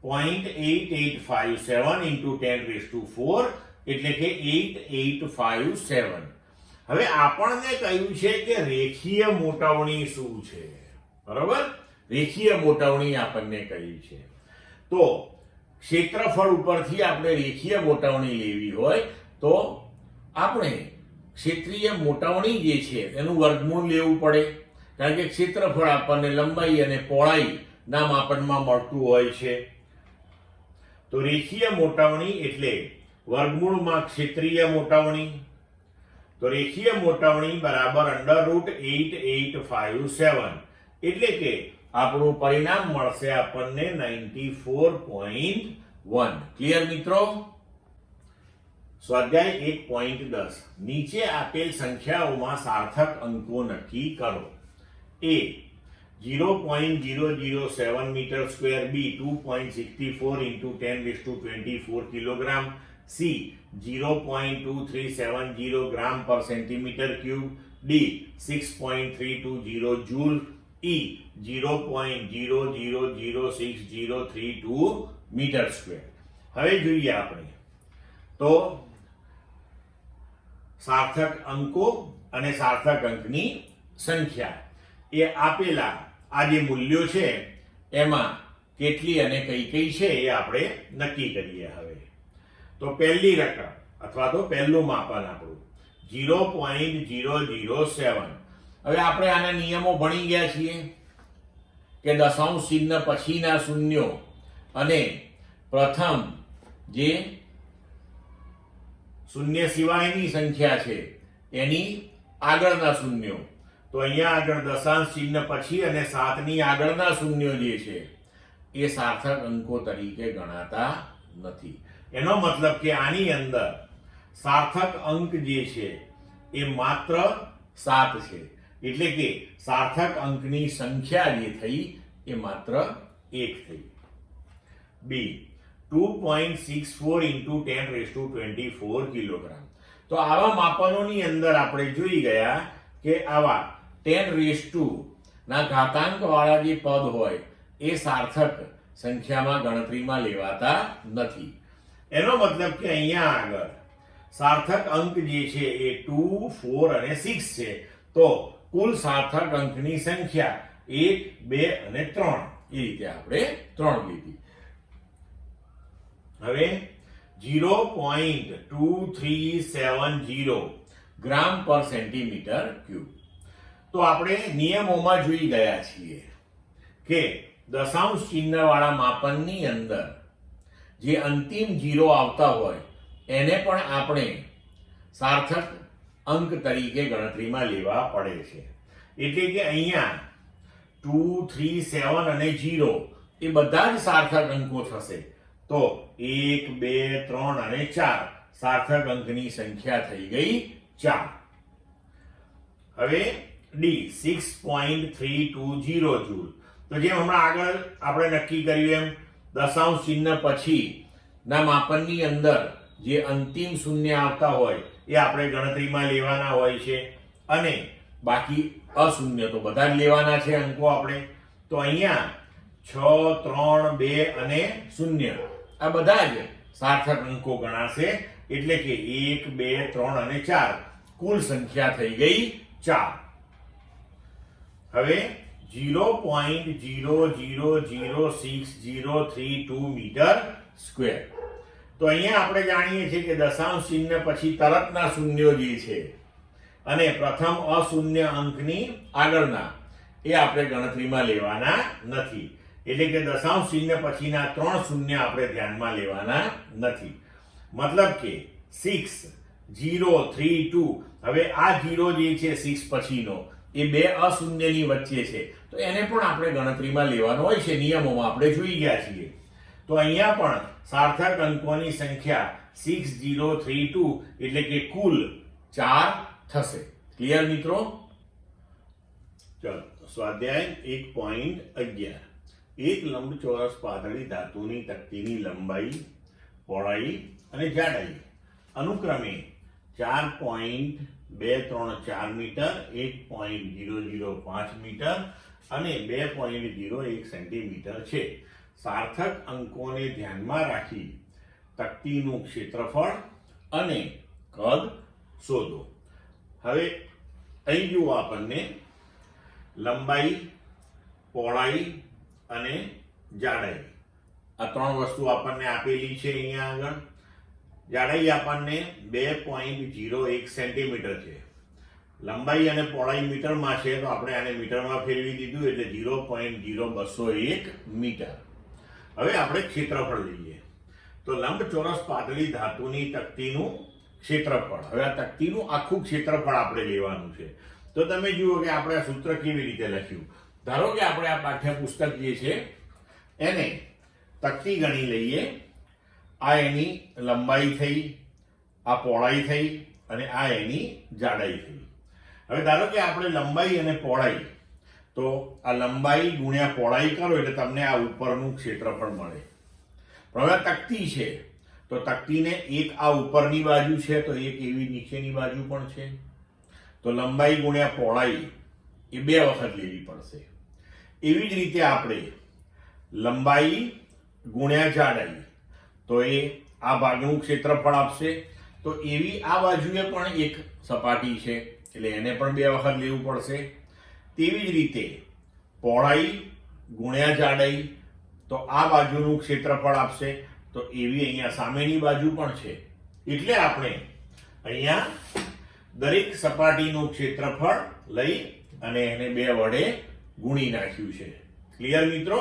0.8857 into 10⁴ એટલે કે 8857. હવે આપણને કહ્યું છે કે રેખીય મોટવણી શું છે, બરોબર? રેખીય મોટવણી આપણને કહી છે. તો ક્ષેત્રફળ ઉપરથી આપણે રેખીય મોટવણી લેવી હોય તો આપણે ક્ષેત્રીય મોટવણી જે છે એનું વર્ગમૂળ લેવું પડે, કારણ કે ક્ષેત્રફળ આપણને લંબાઈ અને પહોળાઈના માપનમાં મળતું હોય છે. તો રેખીય મોટવણી એટલે વર્ગમૂળમાં ક્ષેત્રીય મોટવણી. તો રેખીય મોટવણી બરાબર √8857 એટલે કે આપણું પરિણામ મળશે આપણને 94.1. ક્લિયર મિત્રો? સ્વાધ્યાય 1.10. નીચે આપેલ સંખ્યાઓમાં સાર્થક અંકો નક્કી કરો. A 0.007 metre square, B 2.64 into 10⁻24 kilogram, C 0.2370 gram પર centimetre cube, D 6.320 joule, E 0.000632 metre square. હવે જોઈએ આપણે તો સાર્થક અંકો અને સાર્થક અંકની સંખ્યા એ આપેલા આ જે મૂલ્યો છે એમાં કેટલી અને કઈ કઈ છે એ આપણે નક્કી કરીએ. હવે તો પહેલી રકમ અથવા તો પહેલું માપન આપણું 0.007. હવે આપણે આના નિયમો ભણી ગયા છીએ કે દશાંશ ચિહ્ન પછીના શૂન્યો અને પ્રથમ જે શૂન્ય સિવાયની સંખ્યા છે એની આગળના શૂન્યો, તો અહીંયા આગળ દશાંશ ચિહ્ન પછી અને 7 ની આગળના શૂન્યો જે છે એ સાર્થક અંકો તરીકે ગણાતા નથી. એનો મતલબ કે આની અંદર સાર્થક અંક જે છે એ માત્ર 7 છે, એટલે કે સાર્થક અંકની સંખ્યા જે થઈ એ માત્ર 1 થઈ. બી 2.64 into 10⁻24 કિલોગ્રામ. તો આવા માપનોની અંદર આપણે જોઈ ગયા કે આવા 10 ના ઘાતાંક વાળા જે પદ હોય એ સાર્થક સંખ્યામાં ગણતરીમાં લેવાતા નથી. એનો મતલબ કે અહીંયા આગળ સાર્થક અંક જે છે એ 2, 4 અને 6 છે. તો કુલ સાર્થક અંકની સંખ્યા 1, 2 અને 3 એ રીતે આપણે 3 લીધી. હવે 0.2370 ગ્રામ પર સેન્ટીમીટર ક્યુબ. તો આપણે નિયમોમાં જોઈ ગયા છીએ કે દશાંશ ચિહ્ન વાળા માપનની અંદર જે અંતિમ 0 આવતા હોય એને પણ આપણે સાર્થક અંક તરીકે ગણતરીમાં લેવા પડે છે. એટલે કે અહીંયા 2, 3, 7 અને 0 એ બધા જ સાર્થક અંકો થશે. તો 1, 2, 3 અને 4 સાર્થક અંકની સંખ્યા થઈ ગઈ 4. હવે ડી 6.320 જૂલ. તો જેમ હમણાં આગળ આપણે નક્કી કર્યું એમ દશાંશ ચિહ્ન પછી ના માપનની અંદર જે અંતિમ શૂન્ય આવતા હોય એ આપણે ગણતરીમાં લેવાના હોય છે, અને બાકી અશૂન્ય તો બધા જ લેવાના છે અંકો આપણે. તો અહીંયા 6, 3, 2 અને 0 આ બધા જ સાર્થક અંકો ગણાશે. એટલે કે 1, 2, 3 અને 4 કુલ સંખ્યા થઈ ગઈ 4. હવે 0.000603 મીટર સ્ક્વેર. તો અહીંયા આપણે જાણીએ છીએ કે દશાંશ ચિહ્ન પછી તરતના શૂન્યો જે છે અને પ્રથમ અશૂન્ય અંકની આગળના એ આપણે ગણતરીમાં લેવાના નથી. એટલે કે દશાંશ ચિહ્ન પછીના 3 શૂન્ય આપણે ધ્યાનમાં લેવાના નથી. મતલબ કે 6, 0, 3, 2. હવે આ 0 જે છે 6 પછીનો એ બે અશૂન્યની વચ્ચે છે, તો એને પણ આપણે ગણતરીમાં લેવાનો હોય છે. નિયમોમાં આપણે જોઈ ગયા છીએ. તો અહીંયા પણ સાર્થક અંકોની સંખ્યા 6032 એટલે કે કુલ 4 થશે. ક્લિયર મિત્રો? ચલો સ્વાધ્યાય 1.11. એક લંબચોરસ પાતળી ધાતુની તકતીની લંબાઈ, પહોળાઈ અને જાડાઈ અનુક્રમે 4.234 મીટર, 1.005 મીટર અને 2.01 સેન્ટીમીટર છે. સાર્થક અંકોને ધ્યાનમાં રાખી તકતીનું ક્ષેત્રફળ અને કદ શોધો. હવે અહીં જુઓ, આપણને લંબાઈ, પહોળાઈ અને જાડાઈ આ 3 વસ્તુ આપણને આપેલી છે. અહીંયા આગળ જાડાઈ આપણને 2.01 સેન્ટીમીટર છે. લંબાઈ અને પહોળાઈ મીટરમાં છે, તો આપણે આને મીટરમાં ફેરવી દીધું એટલે 0.0201 મીટર. હવે આપણે ક્ષેત્રફળ લઈએ. તો લંબચોરસ પાતળી ધાતુની તકતીનું ક્ષેત્રફળ. હવે આ તકતીનું આખું ક્ષેત્રફળ આપણે લેવાનું છે. તો તમે જુઓ કે આપણે આ સૂત્ર કેવી રીતે લખ્યું. ધારો કે આપણે આ પાઠ્યપુસ્તક જે છે એને તકતી ગણી લઈએ. આ એની લંબાઈ થઈ, આ પહોળાઈ થઈ અને આ એની જાડાઈ થઈ. હવે ધારો કે આપણે લંબાઈ અને પહોળાઈ, તો આ લંબાઈ ગુણ્યા પહોળાઈ કરો એટલે તમને આ ઉપરનું ક્ષેત્રફળ મળે. પણ હવે તકતી છે, તો તકતીને એક આ ઉપરની બાજુ છે તો એક એવી નીચેની બાજુ પણ છે. તો લંબાઈ ગુણ્યા પહોળાઈ એ 2 વખત લેવી પડશે. એવી જ રીતે આપણે લંબાઈ ગુણ્યા જાડાઈ, તો એ આ ભાગનું ક્ષેત્રફળ આપશે. તો એવી આ બાજુએ પણ એક સપાટી છે એટલે એને પણ 2 વખત લેવું પડશે. તેવી જ રીતે પહોળાઈ ગુણ્યા જાડાઈ, તો આ બાજુનું ક્ષેત્રફળ આપશે. તો એવી અહીંયા સામેની બાજુ પણ છે. એટલે આપણે અહીંયા દરેક સપાટીનું ક્ષેત્રફળ લઈ અને એને 2 વડે ગુણી નાખ્યું છે. ક્લિયર મિત્રો?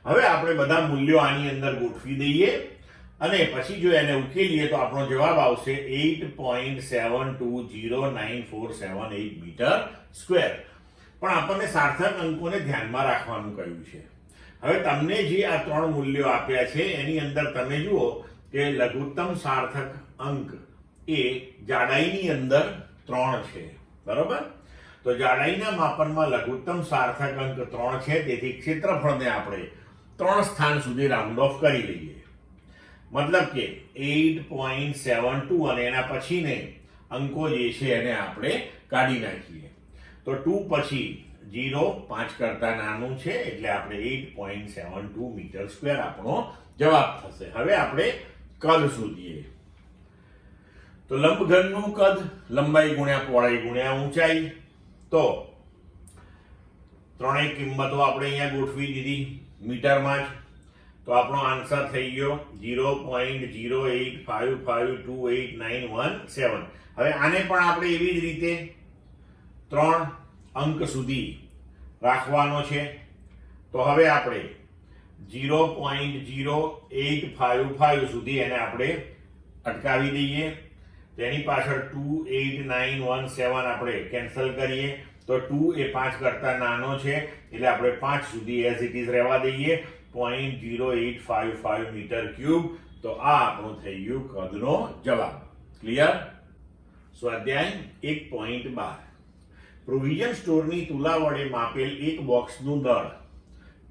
હવે આપણે બધા મૂલ્યો આની અંદર ગોઠવી દઈએ. અને પછી જો એને ઉકેલીએ તો આપણો જવાબ આવશે 8.72094778 મીટર સ્ક્વેર. પણ આપણને સાર્થક અંકોને ધ્યાનમાં રાખવાનું કહ્યું છે. હવે તમને જે આ ત્રણ મૂલ્યો આપ્યા છે એની અંદર તમે જુઓ કે લઘુત્તમ સાર્થક અંક એ જાડાઈની અંદર 3 છે, બરોબર? તો જાડાઈના માપનમાં લઘુત્તમ સાર્થક અંક 3 છે, તેથી ક્ષેત્રફળને આપણે 3 સ્થાન સુધી રાઉન્ડ ઓફ કરી લઈએ. મતલબ કે 8.72 અને એના પછીને અંકો જે છે એને આપણે કાઢી નાખીએ તો 2 પછી 0 5 કરતા નાનું છે એટલે આપણે 8.72 મીટર સ્ક્વેર આપણો જવાબ થશે. હવે આપણે કદ શોધીએ. તો લંબઘનનું કદ લંબાઈ ગુણ્યા પહોળાઈ ગુણ્યા ઊંચાઈ. તો ત્રણેય કિંમતો આપણે અહીંયા ગોઠવી દીધી મીટરમાં જ. તો આપણો આન્સર થઈ ગયો 0.085528917. હવે આને પણ આપણે એવી જ રીતે 3 અંક સુધી રાખવાનો છે. તો હવે આપણે 0.0855 સુધી એને આપણે અટકાવી દઈએ. તેની પાછળ 28917 આપણે કેન્સલ કરીએ તો 2 એ 5 કરતા નાનો છે એટલે આપણે 5 સુધી એઝ ઇટ ઇઝ રહેવા દઈએ. 0.0855 મીટર ક્યુબ. તો આ આપણો થઈ ગયું કદનો જવાબ. ક્લિયર? સ્વાધ્યાય 1.12 પ્રોવિઝન સ્ટોરની તુલા વડે માપેલ એક બોક્સનું દળ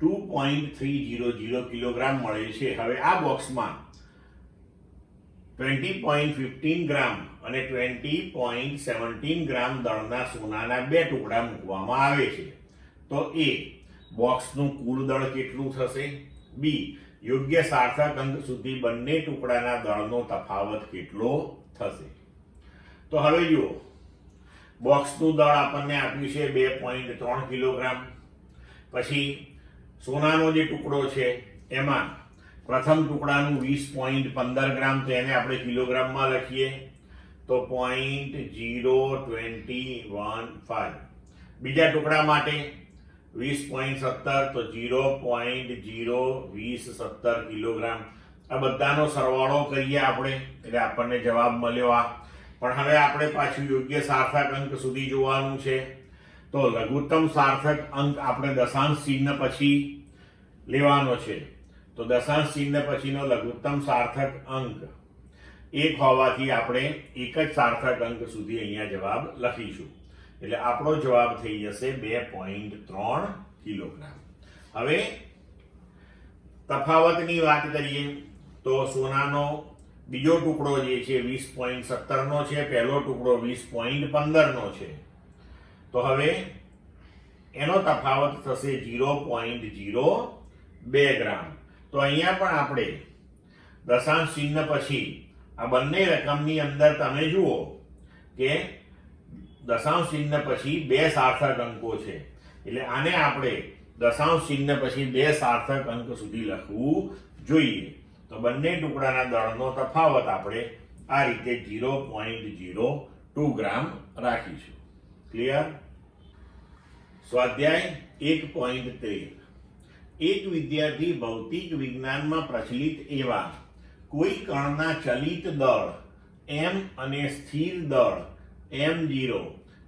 2.300 કિલોગ્રામ મળે છે. હવે આ બોક્સમાં 20.15 ગ્રામ અને 20.17 ગ્રામ દળના સોનાના 2 ટુકડા મૂકવામાં આવે છે. તો એ બોક્સનું કુલ દળ કેટલું થશે? બી યોગ્ય સાર્થક અંક સુધી બંને ટુકડાના દળનો તફાવત કેટલો થશે? તો હવે જુઓ, બોક્સનું દળ આપણને આપ્યું છે 2.3 કિલોગ્રામ. પછી સોનાનો જે ટુકડો છે એમાં પ્રથમ ટુકડાનું 20.15 ગ્રામ, તો એને આપણે કિલોગ્રામમાં લખીએ તો 0.0215. બીજા ટુકડા માટે 20.17 તો 0.02017 કિલોગ્રામ. આ બધાનો સરવાળો કરીએ આપણે એટલે આપણને જવાબ મળ્યો આ. પણ હવે આપણે પાછું યોગ્ય સાર્થક અંક સુધી જોવાનું છે. તો લઘુત્તમ સાર્થક અંક આપણે દશાંશ ચિહ્ન પછી લેવાનો છે. તો દશાંશ ચિહ્ન પછીનો લઘુત્તમ સાર્થક અંક 1 હોવાથી આપણે એક જ સાર્થક અંક સુધી અહીંયા જવાબ લખીશું. એટલે આપણો જવાબ થઈ જશે 2.3 કિલોગ્રામ. હવે તફાવતની વાત કરીએ તો સોનાનો બીજો ટુકડો જે છે 20.17 નો છે, પહેલો ટુકડો 20.15 નો છે. તો હવે એનો તફાવત થશે 0.02 ગ્રામ. તો અહીંયા પણ આપણે દશાંશ ચિહ્ન પછી આ બંને રકમની અંદર તમે જુઓ કે દશાંશ ચિહ્ન પછી 2 સાર્થક અંકો છે. એટલે આને આપણે દશાંશ ચિહ્ન પછી 2 સાર્થક અંક સુધી લખવું જોઈએ. તો બંને ટુકડાના દળનો તફાવત આપણે આ રીતે 0.02 ગ્રામ રાખીશું. ક્લિયર? સ્વાધ્યાય 1.13 એક વિદ્યાર્થી ભૌતિક વિજ્ઞાનમાં પ્રચલિત એવા કોઈ કણના ચલિત દળ m અને સ્થિર દળ m0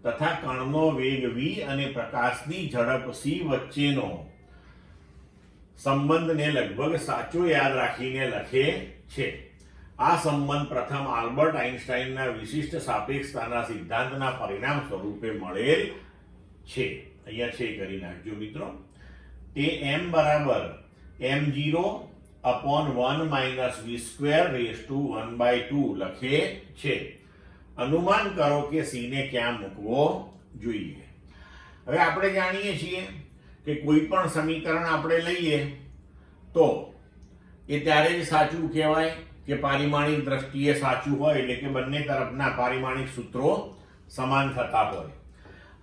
તથા કણનો વેગ v અને પ્રકાશની ઝડપ c વચ્ચેનો સંબંધને લગભગ સાચો યાદ રાખીને લખે છે. આ સંબંધ પ્રથમ આલ્બર્ટ આઇન્સ્ટાઈનના વિશિષ્ટ સાપેક્ષતાના સિદ્ધાંતના પરિણામ સ્વરૂપે મળેલ છે. અહીંયા છે કરી નાખજો મિત્રો. તે m બરાબર m0 upon 1 minus v square raised to 1/2 લખે છે. અનુમાન કરો કે c ને ક્યાં મૂકવો જોઈએ. હવે આપણે જાણીએ છીએ કે કોઈ પણ સમીકરણ આપણે લઈએ તો એ ત્યારે જ સાચું કહેવાય કે પારિમાણિક દ્રષ્ટિએ સાચું હોય, એટલે કે બંને તરફના પારિમાણિક સૂત્રો સમાન થતા હોય.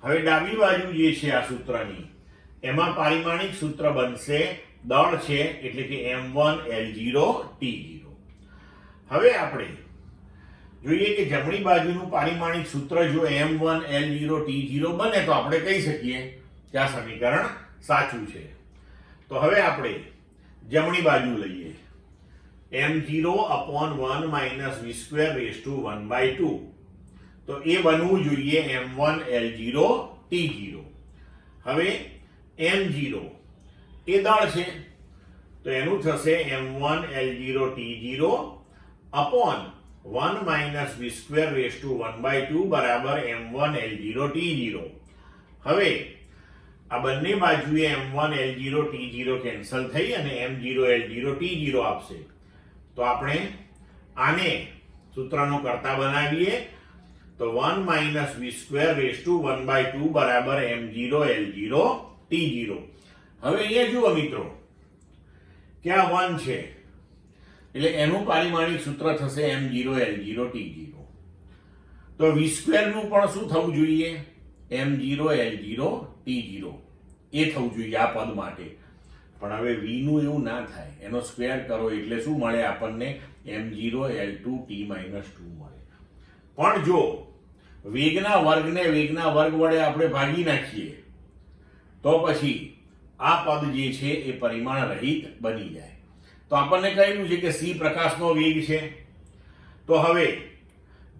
હવે ડાબી બાજુ જે છે આ સૂત્રની એમાં પારિમાણિક સૂત્ર બનશે દળ છે એટલે કે m1 L0 T0. હવે આપણે જોઈએ કે જમણી બાજુનું પારિમાણિક સૂત્ર જો m1 L0 T0 બને તો આપણે કહી શકીએ કે આ સમીકરણ સાચું છે. તો હવે આપણે જમણી બાજુ લઈએ m0 upon 1 minus v square raised to 1/2. તો એ બનવું જોઈએ m1 L0 T0. હવે m0 એ દળ છે તો એનું થશે m1 L0 T0 upon 1 minus v square raised to 1/2 બરાબર m1 L0 T0. હવે આ બંને બાજુએ m1 L0 T0 કેન્સલ થઈ અને m0 L0 T0 આપશે. તો આપણે આને સૂત્રનો કરતા બનાવીએ તો 1 minus v square raised to 1/2 બરાબર m0 L0 T0. હવે અહીંયા જુઓ મિત્રો કે આ 1 છે એટલે એનું પારિમાણિક સૂત્ર થશે m0 L0 T0. તો v square નું પણ શું થવું જોઈએ m0 L0 T0 એ થવું જોઈએ આ પદ માટે. પણ હવે v નું એવું ના થાય, એનો સ્ક્વેર કરો એટલે શું મળે આપણને m0 L2 T-2 મળે. પણ જો વેગના વર્ગને વેગના વર્ગ વડે આપણે ભાગી નાખીએ તો પછી આ પદ જે છે એ પરિમાણ રહિત બની જાય. તો આપણને કહ્યું છે કે c પ્રકાશનો વેગ છે. તો હવે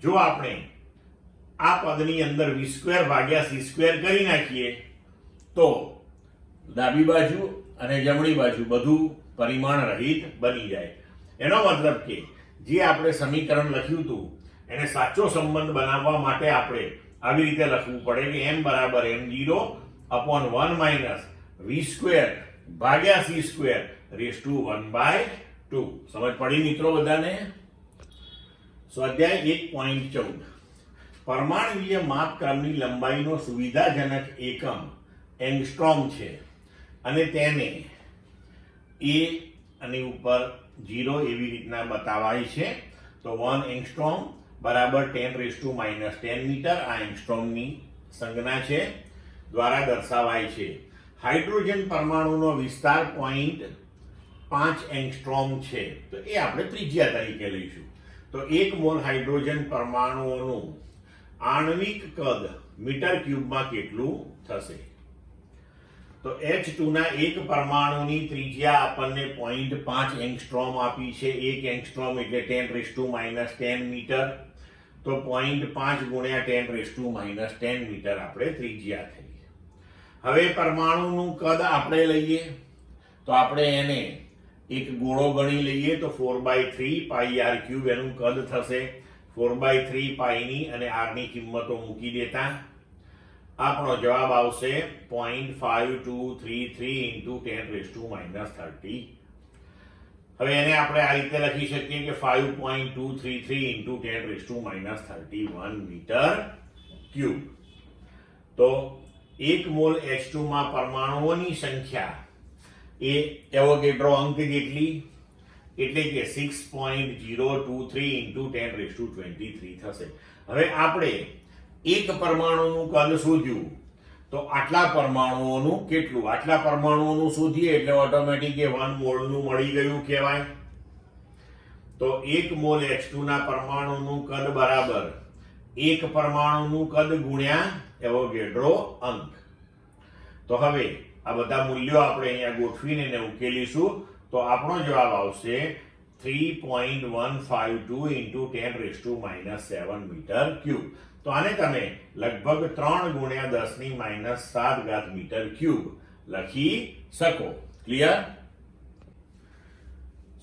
જો આપણે આ પદની અંદર v સ્ક્વેર ભાગ્યા c સ્ક્વેર કરી નાખીએ તો ડાબી બાજુ અને જમણી બાજુ બધું પરિમાણ રહિત બની જાય. એનો મતલબ કે જે આપણે સમીકરણ લખ્યું હતું એને સાચો સંબંધ બનાવવા માટે આપણે આવી રીતે લખવું પડે કે m બરાબર m0 upon 1 minus v square ભાગ્યા c સ્ક્વેર રેઝ ટુ 1/2. સમજ પડી મિત્રો બધાને? સ્વાધ્યાય 1.14 પરમાણ્વીય માપક્રમની લંબાઈનો સુવિધાજનક એકમ એંગસ્ટ્રોમ છે અને તેને એ અને ઉપર 0 એવી રીતના બતાવાય છે. તો 1 એંગસ્ટ્રોમ બરાબર 10⁻⁻10 મીટર આ એંગસ્ટ્રોમની સંજ્ઞા છે દ્વારા દર્શાવાય છે. હાઇડ્રોજન પરમાણુનો વિસ્તાર 0.5 એંગસ્ટ્રોમ છે તો એ આપણે ત્રિજ્યા તરીકે લઈશું. તો 1 મોલ હાઇડ્રોજન પરમાણુઓનું આણ્વિક કદ મીટર ક્યુબમાં કેટલું થશે? તો H2 ના એક પરમાણુની ત્રિજ્યા આપણને 0.5 એંગસ્ટ્રોમ આપી છે. 1 એંગસ્ટ્રોમ એટલે 10⁻10 મીટર. તો 0.5 ગુણ્યા 10⁻10 મીટર આપણે ત્રિજ્યા થઈ. હવે પરમાણુનું કદ આપણે લઈએ તો આપણે એને એક ગોળો ગણી લઈએ તો 4/3 પાઈ r ક્યુબ એનું કદ થશે. 4/3 પાઈની અને r ની કિંમતો મૂકી દેતા આપણો જવાબ આવશે 0.5233 into 10⁻30. હવે એને આપણે આ રીતે લખી શકીએ કે 5.233 into 10⁻31 મીટર ક્યુબ. તો 1 મોલ H2 માં પરમાણુઓની સંખ્યા એ એવોગેડ્રો અંક જેટલી એટલે કે 6.023 into 10⁻23 થશે. હવે આપણે એક પરમાણુનું કદ શોધ્યું તો આટલા પરમાણુઓનું કેટલું? આટલા પરમાણુઓનું શોધીએ એટલે ઓટોમેટિક 1 મોલનું મળી ગયું કહેવાય. તો 1 મોલ H2 ના પરમાણુનું કદ બરાબર એક પરમાણુનું કદ ગુણ્યા એવોગેડ્રો અંક. તો હવે આ બધા મૂલ્યો આપણે અહીંયા ગોઠવીને એને ઉકેલીશું તો આપણો જવાબ આવશે 3.152 into 10⁻7 મીટર ક્યુબ. તો આને તમે લગભગ 3 ગુણ્યા 10⁻7 મીટર ક્યુબ લખી શકો. ક્લિયર?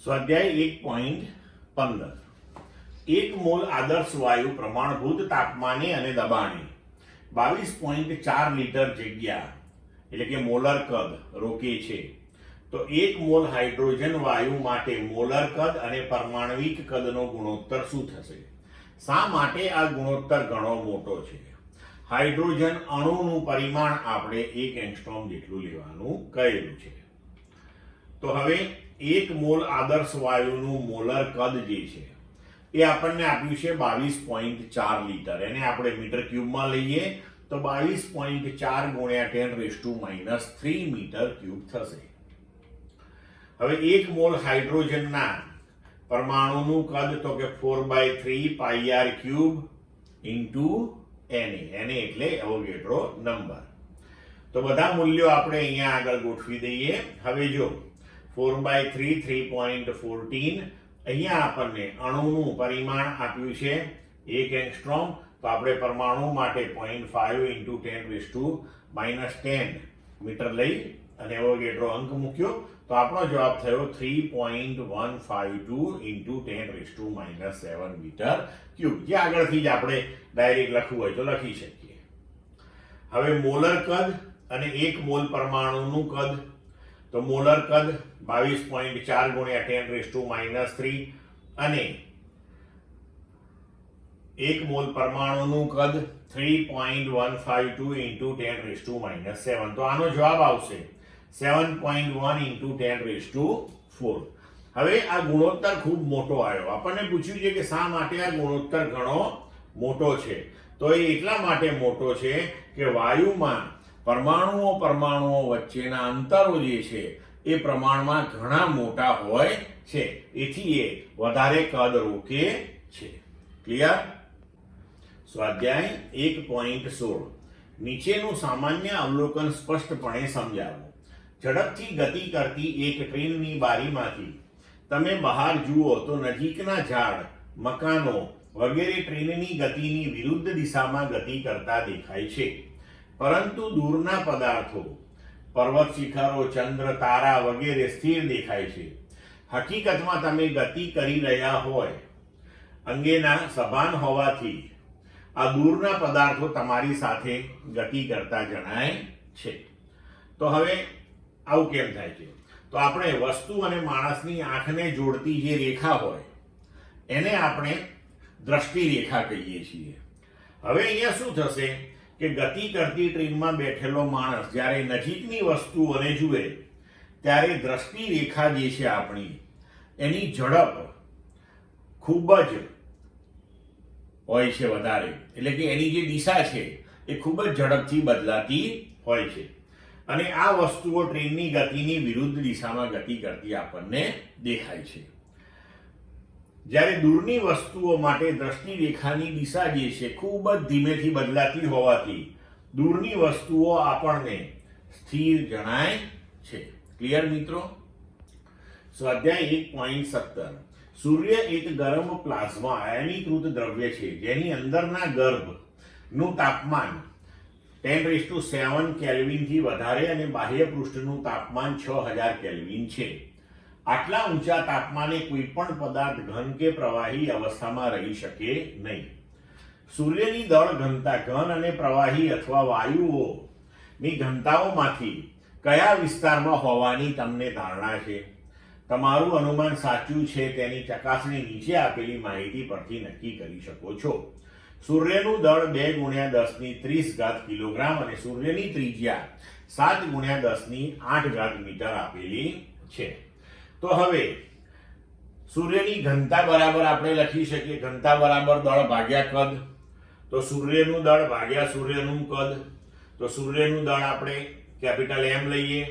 સ્વાધ્યાય 1.15 1 મોલ આદર્શ વાયુ પ્રમાણભૂત તાપમાને અને દબાણે 22.4 લીટર જગ્યા એટલે કે મોલર કદ રોકે છે. તો 1 મોલ હાઇડ્રોજન વાયુ માટે મોલર કદ અને પરમાણ્વિક કદનો ગુણોત્તર શું થશે? શા માટે આ ગુણોત્તર ઘણો મોટો છે? હાઇડ્રોજન અણુનું પરિમાણ આપણે 1 એંગસ્ટ્રોમ જેટલું લેવાનું કહેલું છે. તો હવે 1 મોલ આદર્શ વાયુનું મોલર કદ જે છે એ આપણને આપ્યું છે 22.4 લીટર. એને આપણે મીટર ક્યુબમાં લઈએ તો 22.4 ગુણ્યા 10⁻³ મીટર ક્યુબ થશે. હવે 1 મોલ હાઇડ્રોજનના પરમાણુનું કદ તો કે 4/3 પાઈ r ક્યુબ ઇન્ટુ Na એટલે એવોગેડ્રો નંબર. તો બધા મૂલ્યો આપણે અહીંયા આગળ ગોઠવી દઈએ. હવે જો 4/3 3.14 અહીંયા આપણને અણુનું પરિમાણ આપ્યું છે 1 એંગસ્ટ્રોમ, તો આપણે પરમાણુ માટે 0.5 × 10⁻10 મીટર લઈ અને એવોગેડ્રો અંક મૂક્યો, તો આપણો જવાબ થયો 3.152 × 10⁻7 મીટર ક્યુબ, જે આગળથી જ આપણે ડાયરેક્ટ લખવું હોય તો લખી શકીએ. હવે મોલર કદ અને 1 મોલ પરમાણુનું કદ, તો મોલર કદ 22.4 × 10⁻³ અને 1 મોલ પરમાણુનું કદ 3.152 × 10⁻7, તો આનો જવાબ આવશે 7.1 × 10⁴. હવે આ ગુણોત્તર ખૂબ મોટો આવ્યો. આપણને પૂછ્યું છે કે શા માટે આ ગુણોત્તર ઘણો મોટો છે, તો એ એટલા માટે મોટો છે કે વાયુમાં પરમાણુઓ વચ્ચેના અંતરો જે છે એ પ્રમાણમાં ઘણા મોટા હોય છે, એથી એ વધારે કદ રોકે છે. ક્લિયર? સ્વાધ્યાય 1.16 નીચેનું સામાન્ય અવલોકન સ્પષ્ટપણે સમજાવો. ઝડપથી ગતિ કરતી એક ટ્રેનની બારીમાંથી તમે બહાર જુઓ તો નજીકના ઝાડ, મકાનો વગેરે ટ્રેનની ગતિની વિરુદ્ધ દિશામાં ગતિ કરતા દેખાય છે, પરંતુ દૂરના પદાર્થો, પર્વત શિખરો, ચંદ્ર, તારા વગેરે સ્થિર દેખાય છે. હકીકતમાં તમે ગતિ કરી રહ્યા હોય અંગેના સભાન હોવાથી આ દૂરના પદાર્થો તમારી સાથે ગતિ કરતા જણાય છે. તો હવે આવું કેમ થાય છે? તો આપણે વસ્તુ અને માણસની આંખને જોડતી જે રેખા હોય એને આપણે દ્રષ્ટિ રેખા કહીએ છીએ. હવે અહીંયા શું થશે કે ગતિ કરતી ટ્રેનમાં બેઠેલો માણસ જ્યારે નજીકની વસ્તુઓને જુએ ત્યારે દ્રષ્ટિ રેખા જે છે આપણી, એની ઝડપ ખૂબ જ હોય છે વધારે, એટલે કે એની જે દિશા છે એ ખૂબ જ ઝડપથી બદલાતી હોય છે, અને આ વસ્તુઓ ટ્રેનની ગતિની વિરુદ્ધ દિશામાં ગતિ કરતી આપણને દેખાય છે. જ્યારે દૂરની વસ્તુઓ માટે દ્રષ્ટિ રેખાની દિશા જે છે ખૂબ જ ધીમેથી બદલાતી હોવાથી દૂરની વસ્તુઓ આપણને સ્થિર જણાય છે. ક્લિયર મિત્રો? સ્વાધ્યાય 1.17 સૂર્ય એક ગરમ પ્લાઝ્મા આયનીકૃત દ્રવ્ય છે જેની અંદરના ગર્ભનું તાપમાન 10⁷ કેલ્વિનથી વધારે અને બાહ્ય પૃષ્ઠનું તાપમાન 6000 કેલ્વિન છે. આટલા ઊંચા તાપમાને કોઈ પણ પદાર્થ ઘન કે પ્રવાહી અવસ્થામાં રહી શકે નહીં. સૂર્યની દળ ઘનતા ઘન અને પ્રવાહી અથવા વાયુઓની ઘનતાઓમાંથી કયા વિસ્તારમાં હોવાની તમને ધારણા છે? તમારું અનુમાન સાચું છે તેની ચકાસણી નીચે આપેલી માહિતી પરથી નક્કી કરી શકો છો. સૂર્યનું દળ 2 × 10⁻30 કિલોગ્રામ અને સૂર્યની ત્રિજ્યા 7 × 10⁸ મીટર આપેલી છે. તો હવે સૂર્યની ઘનતા બરાબર આપણે લખી શકીએ, ઘનતા બરાબર દળ ભાગ્યા કદ. તો સૂર્યનું દળ ભાગ્યા સૂર્યનું કદ, તો સૂર્યનું દળ આપણે કેપિટલ M લઈએ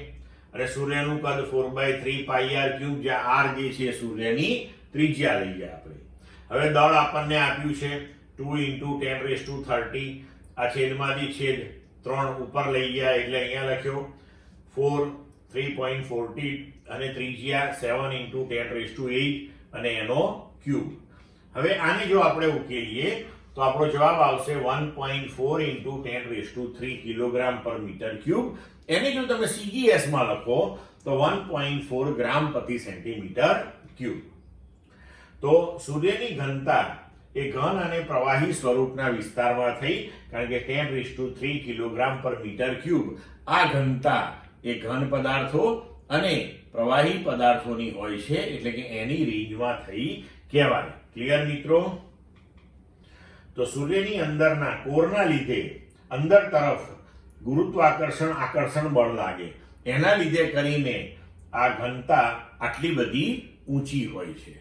અને સૂર્યનું કદ 4/3πr³, જ્યાં r જે છે સૂર્યની ત્રિજ્યા લઈએ આપણે. હવે દળ આપણને આપ્યું છે 2 × 10⁻30, આ છેદમાંથી છેદ 3 ઉપર લઈ ગયા એટલે અહીંયા લખ્યો 4 3.40 અને ત્રિજ્યા 7 × 10⁸ અને એનો ક્યુબ. હવે આને જો આપણે ઉકેલીએ તો આપણો જવાબ આવશે 1.4 × 10⁻³ કિલોગ્રામ પર મીટર ક્યુબ. એને જો તમે CGS માં લખો તો 1.4 ગ્રામ પ્રતિ સેન્ટીમીટર ક્યુબ. તો સૂર્યની ઘનતા એ ઘન અને પ્રવાહી સ્વરૂપના વિસ્તારમાં થઈ, કારણ કે 10⁻³ કિલોગ્રામ પર મીટર ક્યુબ આ ઘનતા એ ઘન પદાર્થો અને પ્રવાહી પદાર્થોની હોય છે, એટલે કે એની રેન્જમાં થઈ કહેવાય. ક્લિયર મિત્રો? તો સૂર્યની અંદરના કોરના લીધે અંદર તરફ આકર્ષણ બળ લાગે, એના લીધે કરીને આ ઘનતા આટલી બધી ઊંચી હોય છે.